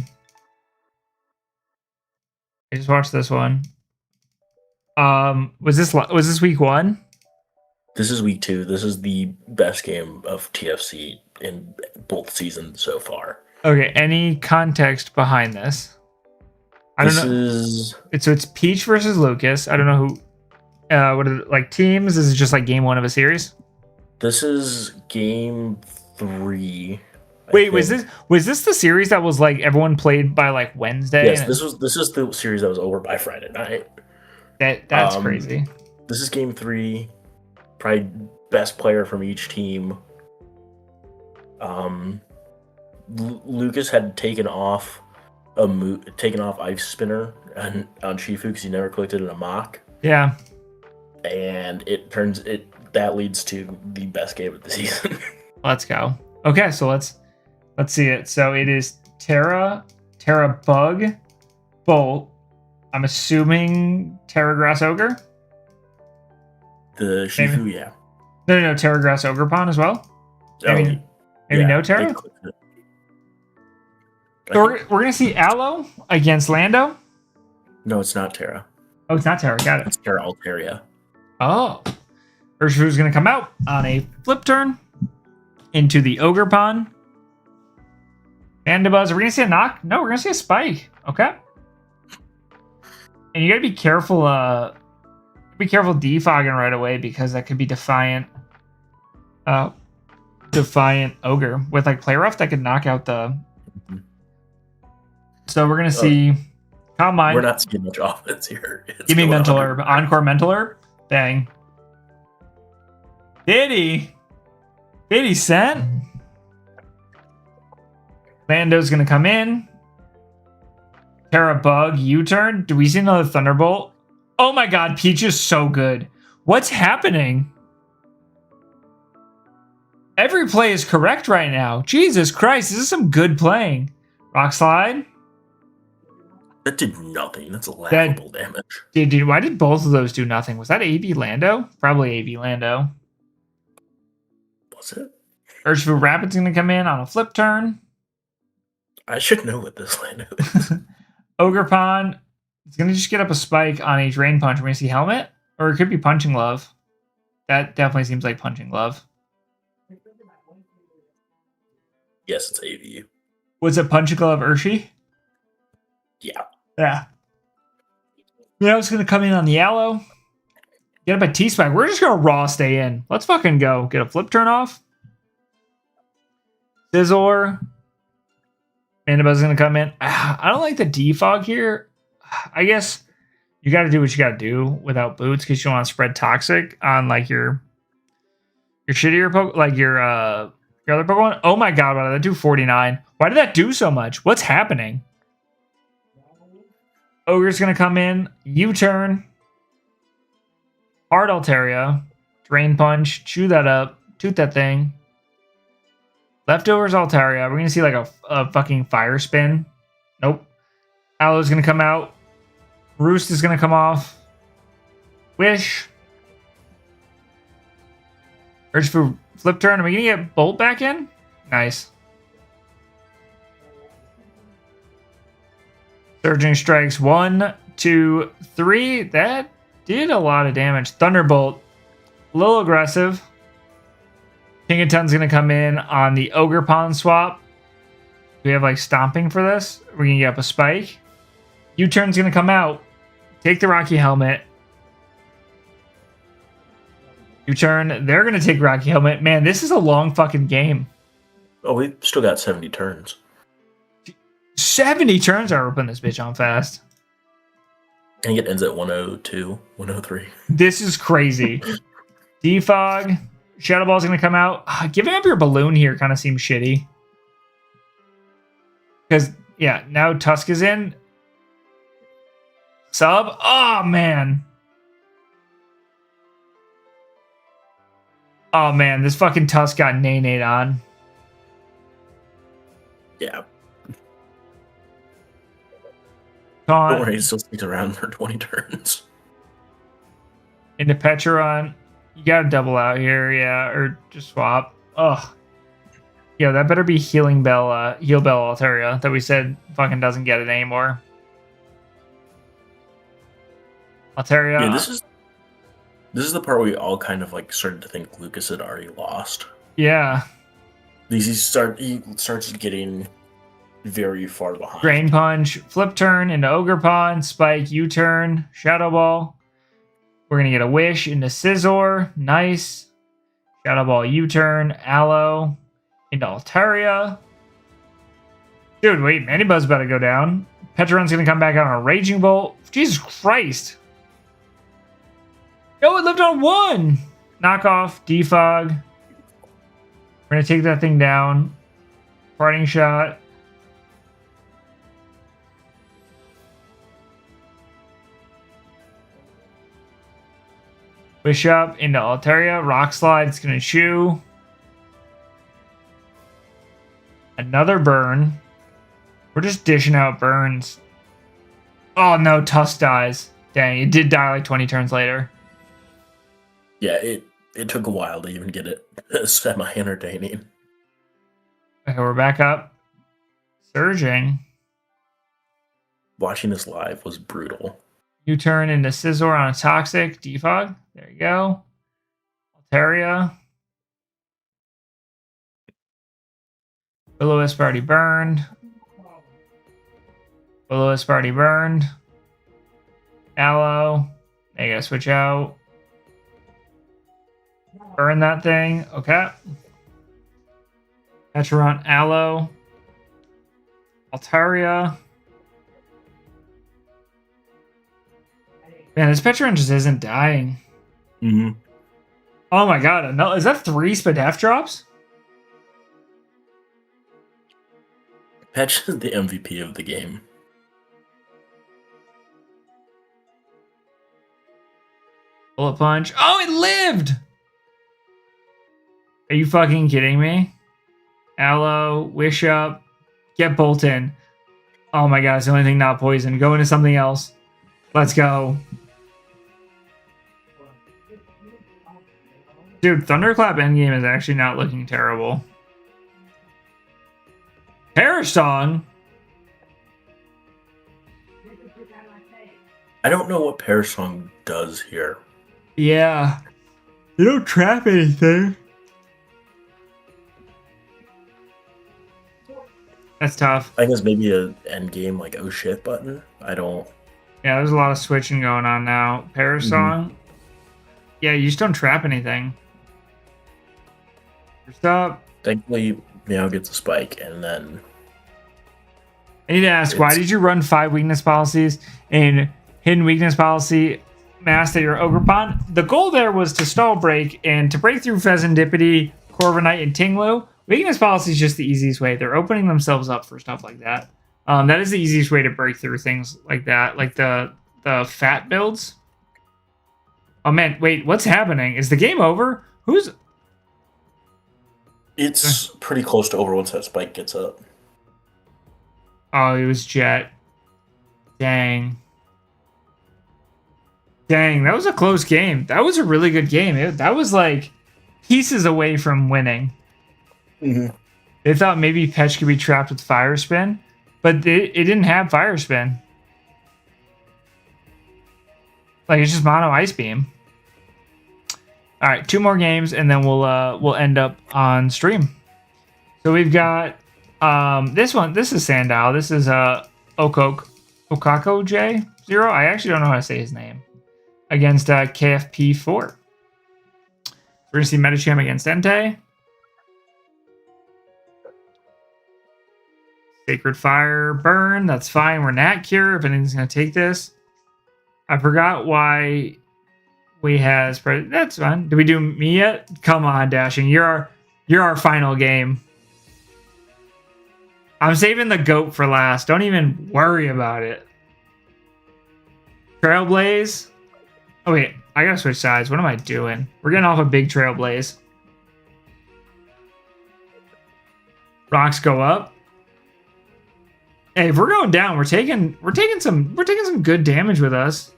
I just watched this one. Was this week 1? This is week 2. This is the best game of TFC in both seasons so far. Okay, any context behind this? I don't know. So it's Peach versus Lucas. I don't know who. What are like teams? Is it just like game 1 of a series? This is game 3. Wait, was this the series that was like everyone played by like Wednesday? Yes, this is the series that was over by Friday night. That's crazy. This is game 3. Probably best player from each team. Lucas had taken off Ice Spinner on Shifu because he never clicked it in a mock. Yeah. And that leads to the best game of the season. Let's go. Okay, so let's see it. So it is Terra Bug, Bolt. I'm assuming Terra Grass Ogre. The Shifu, yeah. No, Terra Grass Ogre Pawn as well. Maybe no Terra. So we're gonna see Aloe against Lando. No, it's not Terra. Oh, it's not Terra. Got it. It's Terra Altaria. Oh, Urshifu's gonna come out on a flip turn into the Ogre Pawn. Mandibuzz. Are we gonna see a knock? No, we're gonna see a spike. Okay. And you gotta be careful. Be careful defogging right away because that could be Defiant. Defiant Ogre with like Play Rough that could knock out the. So we're gonna see. Calm Mind. We're not seeing much offense here. Give me Mental Herb. Encore Mental Herb. Bang. 50 cent. Lando's gonna come in. Terra Bug U-turn. Do we see another Thunderbolt? Oh my god, Peach is so good. What's happening? Every play is correct right now. Jesus Christ, this is some good playing. Rock Slide. That did nothing. That's laughable damage. Dude, why did both of those do nothing? Was that AV Lando? Probably AV Lando. Was it? Urshifu Rapid's gonna come in on a flip turn. I should know what this Lando is. Ogre Pawn. It's going to just get up a spike on a Drain Punch. We're going to see Helmet. Or it could be Punching Glove. That definitely seems like Punching Glove. Yes, it's AV. Was it Punching Glove Urshi? Yeah. Yeah. Now it's going to come in on the Aloe. Get up a T-Spike. We're just going to raw stay in. Let's fucking go. Get a flip turn off. Scizor. Mandibuzz is going to come in. I don't like the defog here. I guess you got to do what you got to do without boots because you don't want to spread toxic on like your shittier like your other Pokemon. Oh my god, why did that do 49? Why did that do so much? What's happening? Ogre's gonna come in, U-turn, Hard Altaria, Drain Punch, chew that up, toot that thing. Leftovers Altaria. We're gonna see like a fucking Fire Spin. Nope. Aloe's gonna come out. Roost is going to come off. Wish. Urshifu flip turn. Are we going to get Bolt back in? Nice. Surging Strikes. 1, 2, 3. That did a lot of damage. Thunderbolt. A little aggressive. Tinkaton's going to come in on the Ogre Pawn swap. Do we have like Stomping for this? We're going to get up a Spike. U-turn's going to come out. Take the Rocky Helmet. U-turn. They're going to take Rocky Helmet. Man, this is a long fucking game. Oh, we still got 70 turns. 70 turns are ripping this bitch on fast. I think it ends at 102, 103. This is crazy. Defog. Shadow Ball's going to come out. Giving up your balloon here kind of seems shitty. Because, yeah, now Tusk is in. Sub? Oh, man. Oh, man. This fucking Tusk got nay-nayed on. Yeah. Taunt. Don't worry, he still sticks around for 20 turns. Into Petron. You gotta double out here, yeah. Or just swap. Ugh. Yeah, that better be Heal Bell Altaria that we said fucking doesn't get it anymore. Altaria. Yeah, this is the part where we all kind of like started to think Lucas had already lost. Yeah. He starts getting very far behind. Drain Punch, Flip Turn into Ogre Pawn, Spike, U-Turn, Shadow Ball. We're going to get a Wish into Scizor. Nice. Shadow Ball, U-Turn, Aloe into Altaria. Dude, wait, Mandibuz's about to go down. Petron's going to come back out on a Raging Bolt. Jesus Christ. Oh, it lived on 1. Knockoff, Defog. We're going to take that thing down. Parting Shot. Wish Up into Altaria. Rock Slide. It's going to chew. Another burn. We're just dishing out burns. Oh no, Tusk dies. Dang, it did die like 20 turns later. Yeah, it took a while to even get it semi-entertaining. Okay, we're back up. Surging. Watching this live was brutal. U-turn into Scizor on a Toxic. Defog. There you go. Altaria. Will-O-Wisp already burned. Will-O-Wisp already burned. Aloe. They gotta switch out. Burn that thing. Okay. Petron, Aloe. Altaria. Man, this Petron just isn't dying. Mm-hmm. Oh my god. No, is that 3 Spadef drops? Petch is the MVP of the game. Bullet Punch. Oh, it lived! Are you fucking kidding me? Aloe, Wish Up, get Bolton. Oh my god, it's the only thing not poison. Go into something else. Let's go. Dude, Thunderclap endgame is actually not looking terrible. Perish Song? I don't know what Perish Song does here. Yeah. They don't trap anything. That's tough. I guess maybe an end game like oh shit button. I don't. Yeah, there's a lot of switching going on now. Perish Song. Yeah, you just don't trap anything. First up. Thankfully, Meow gets a spike, and then. I need to ask, why did you run 5 weakness policies and hidden weakness policy masked at your Ogerpon? The goal there was to stall break and to break through Pheasantipity, Corviknight, and Tinglu. Weakness policy is just the easiest way. They're opening themselves up for stuff like that. That is the easiest way to break through things like that, like the fat builds. Oh man, wait, what's happening? Is the game over? Who's... It's pretty close to over once that spike gets up. Oh, it was Jet. Dang. Dang, that was a close game. That was a really good game. That was like pieces away from winning. Mm-hmm. They thought maybe Petch could be trapped with Fire Spin, but it didn't have Fire Spin. Like, it's just mono Ice Beam. All right, 2 more games, and then we'll end up on stream. So we've got this one. This is Sandile. This is Okako J0. I actually don't know how to say his name. Against KFP4. We're gonna see Metacham against Entei. Sacred Fire Burn. That's fine. We're Nat Cure. If anything's gonna take this. I forgot why we has. That's fine. Did we do me yet? Come on, Dashing. You're our final game. I'm saving the goat for last. Don't even worry about it. Trailblaze. Oh wait, I gotta switch sides. What am I doing? We're getting off a big Trailblaze. Rocks go up. Hey, if we're going down, we're taking some good damage with us.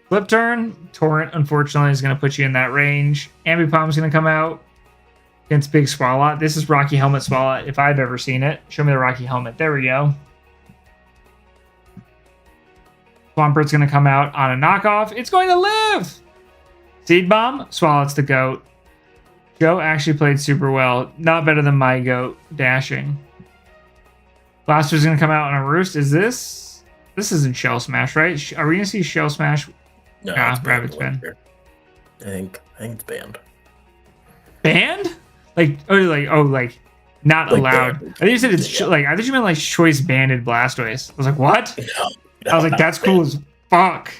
Flip turn. Torrent, unfortunately, is gonna put you in that range. Ambipom's gonna come out against Big Swalot. This is Rocky Helmet Swalot, if I've ever seen it. Show me the Rocky Helmet. There we go. Swampert's going to come out on a knockoff. It's going to live! Seed Bomb, Swallows the goat. Joe actually played super well. Not better than my goat dashing. Blaster's going to come out on a roost. Is this? This isn't Shell Smash, right? Are we going to see Shell Smash? No, Rabbit Spin. I think it's banned. Banned? Like not Like allowed. banned. I think you said it's like I thought you meant like choice banded Blastoise. I was like, what? No, I was like, that's cool as fuck.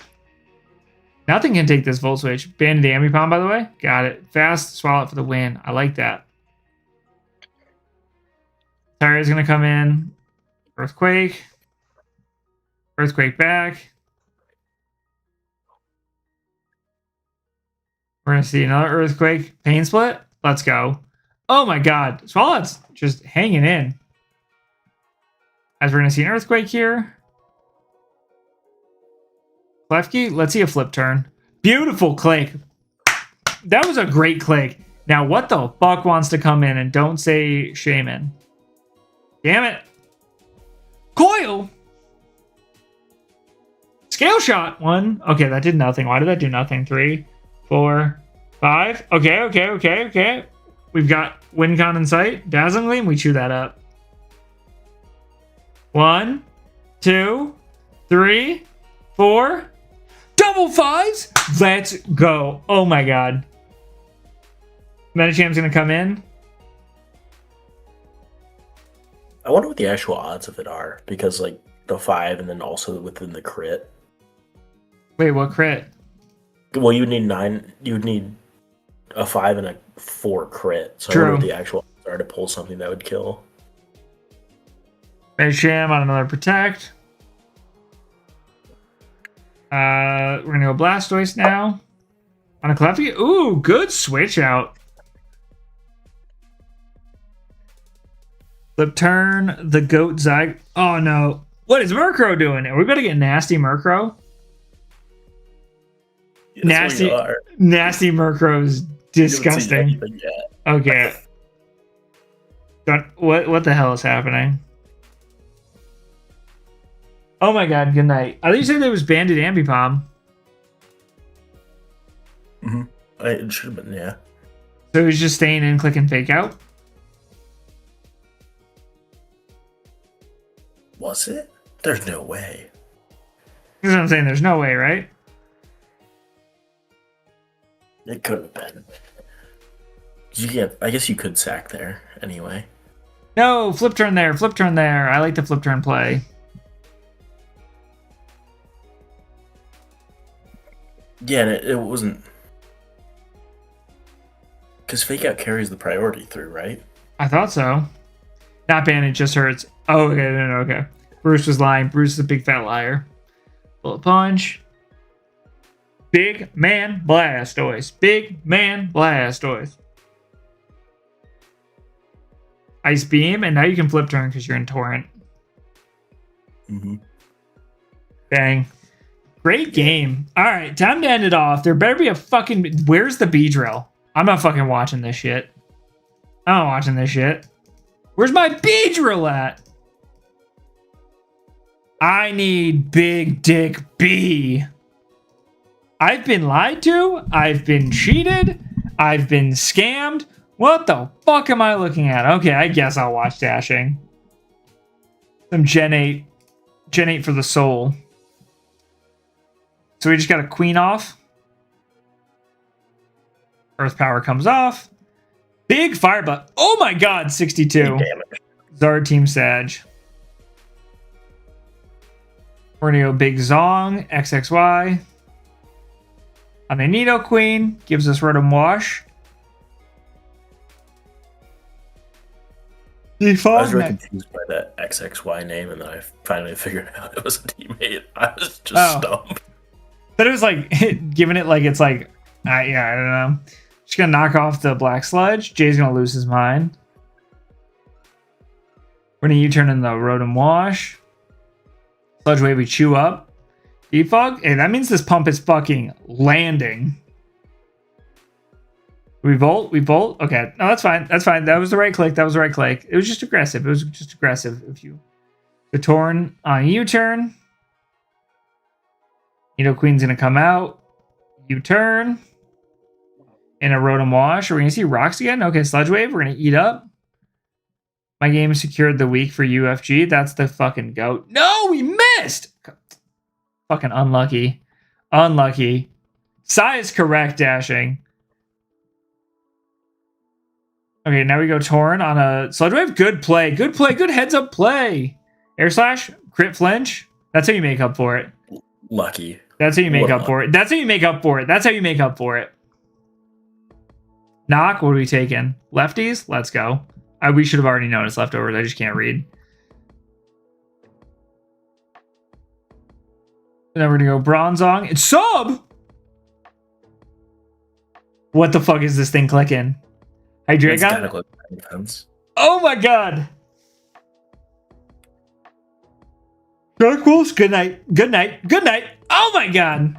Nothing can take this Volt Switch. Banded Ambipom, by the way. Got it. Fast Swallow for the win. I like that. Tyra's gonna come in. Earthquake. Earthquake back. We're going to see another Earthquake. Pain Split. Let's go. Oh my god. Swallow's just hanging in. As we're going to see an Earthquake here. Klefki. Let's see a Flip Turn. Beautiful click. That was a great click. Now, what the fuck wants to come in and don't say Shaman? Damn it. Coil. Scale Shot. 1. Okay, that did nothing. Why did that do nothing? 3, 4, 5. Okay. We've got Wincon in sight. Dazzling Gleam. We chew that up. 1, 2, 3, 4. Double 5s. Let's go. Oh my god. Metacham's gonna come in. I wonder what the actual odds of it are, because like the 5 and then also within the crit. Wait, what crit? Well, you would need 9. You would need a 5 and a 4 crit. So True. I wonder what the actual odds are to pull something that would kill. Metacham on another Protect. We're gonna go Blastoise now. On a Klefki. Ooh, good switch out. Flip turn, the goat Zyg. Oh no. What is Murkrow doing? Are we gonna get nasty Murkrow? Nasty Murkrow is disgusting. Okay. What the hell is happening? Oh my god, good night. I thought you said there was banded Ambipom. Mm-hmm. It should have been, yeah. So he's just staying in, clicking fake out? Was it? There's no way. That's what I'm saying. There's no way, right? It could have been. I guess you could sack there anyway. No, flip turn there. Flip turn there. I like the flip turn play. Yeah, and it wasn't... Because fake out carries the priority through, right? I thought so. Not banned, it just hurts. Oh, okay, no, okay. Bruce was lying. Bruce is a big fat liar. Bullet punch. Big man Blastoise. Big man Blastoise. Ice Beam, and now you can flip turn because you're in Torrent. Mm-hmm. Bang. Great game. All right, time to end it off. There better be a fucking... Where's the B-Drill? I'm not fucking watching this shit. I'm not watching this shit. Where's my B-Drill at? I need Big Dick B. I've been lied to. I've been cheated. I've been scammed. What the fuck am I looking at? Okay, I guess I'll watch Dashing. Some Gen 8. Gen 8 for the soul. So we just got a Queen off. Earth Power comes off. Big Fire Butt. Oh my god, 62. Zard Team Sag. We're going to go Big Zong, XXY. On the Nido Queen, gives us Rotom Wash. I was really confused by that XXY name, and then I finally figured out it was a teammate. I was just stumped. But it was like, giving it like it's like, yeah, I don't know. Just going to knock off the Black Sludge. Jay's going to lose his mind. We're going to U-turn in the Rotom Wash. Sludge Wave we chew up. Defog. Hey, that means this pump is fucking landing. We Volt. Okay. No, that's fine. That's fine. That was the right click. It was just aggressive. If you... The Torn on U-turn. Queen's going to come out. U-turn. And a Rotom Wash. Are we going to see Rocks again? Okay, Sludge Wave. We're going to eat up. My game secured the week for UFG. That's the fucking goat. No, we missed! Fucking unlucky. Unlucky. Sai is correct, dashing. Okay, now we go Torn on a Sludge Wave. Good play. Good play. Good heads up play. Air Slash. Crit Flinch. That's how you make up for it. Lucky. That's how you make up for it. That's how you make up for it. That's how you make up for it. Knock. What are we taking? Lefties? Let's go. We should have already noticed leftovers. I just can't read. Then we're going to go Bronzong. It's sub! What the fuck is this thing clicking? Hydreigon? Oh my god! Dark Wolves, good night. Good night. Good night. Oh my god!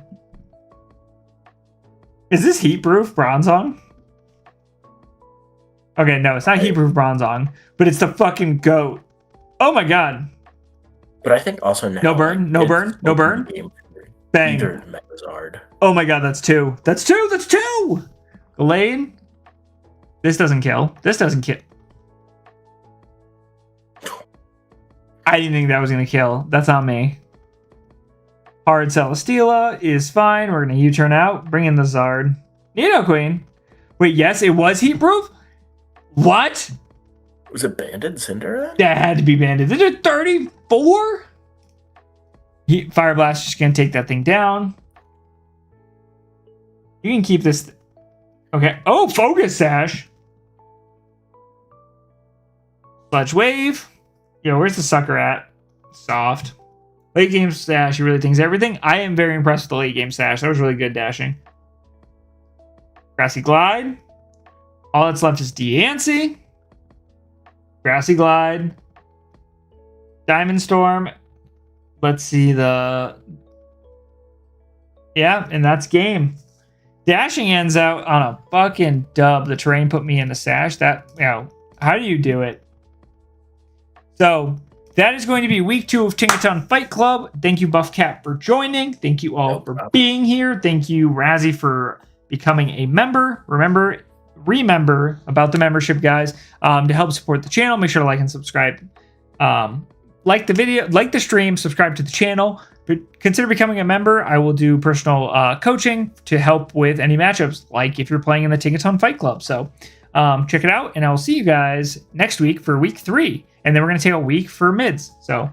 Is this heat-proof Bronzong? Okay, no, it's not heat-proof Bronzong, but it's the fucking goat. Oh my god. But I think also now... No burn, no burn, no burn. Bang. Oh my god, that's two. That's two, that's two! Gallade. This doesn't kill. This doesn't kill. I didn't think that was going to kill. That's on me. Hard Celesteela is fine. We're going to U-turn out. Bring in the Zard. Queen. Wait, yes, it was heat-proof? What? Was it Banded Cinder? That had to be Banded. Is it 34? Fire Blast just going to take that thing down. You can keep this... Okay. Oh, Focus Sash. Sludge Wave. Yo, where's the sucker at? Soft. Late game stash, he really thinks everything. I am very impressed with the late game stash. That was really good dashing. Grassy Glide. All that's left is Deancey. Grassy Glide. Diamond Storm. Let's see the... Yeah, and that's game. Dashing ends out on a fucking dub. The terrain put me in the stash. That, how do you do it? So, that is going to be week 2 of Tinkaton Fight Club. Thank you, Buffcat, for joining. Thank you all for being here. Thank you, Razzie, for becoming a member. Remember about the membership, guys. To help support the channel, make sure to like and subscribe. Like the video, like the stream, subscribe to the channel. But consider becoming a member. I will do personal coaching to help with any matchups, like if you're playing in the Tinkaton Fight Club. So check it out, and I will see you guys next week for week 3. And then we're going to take a week for mids. So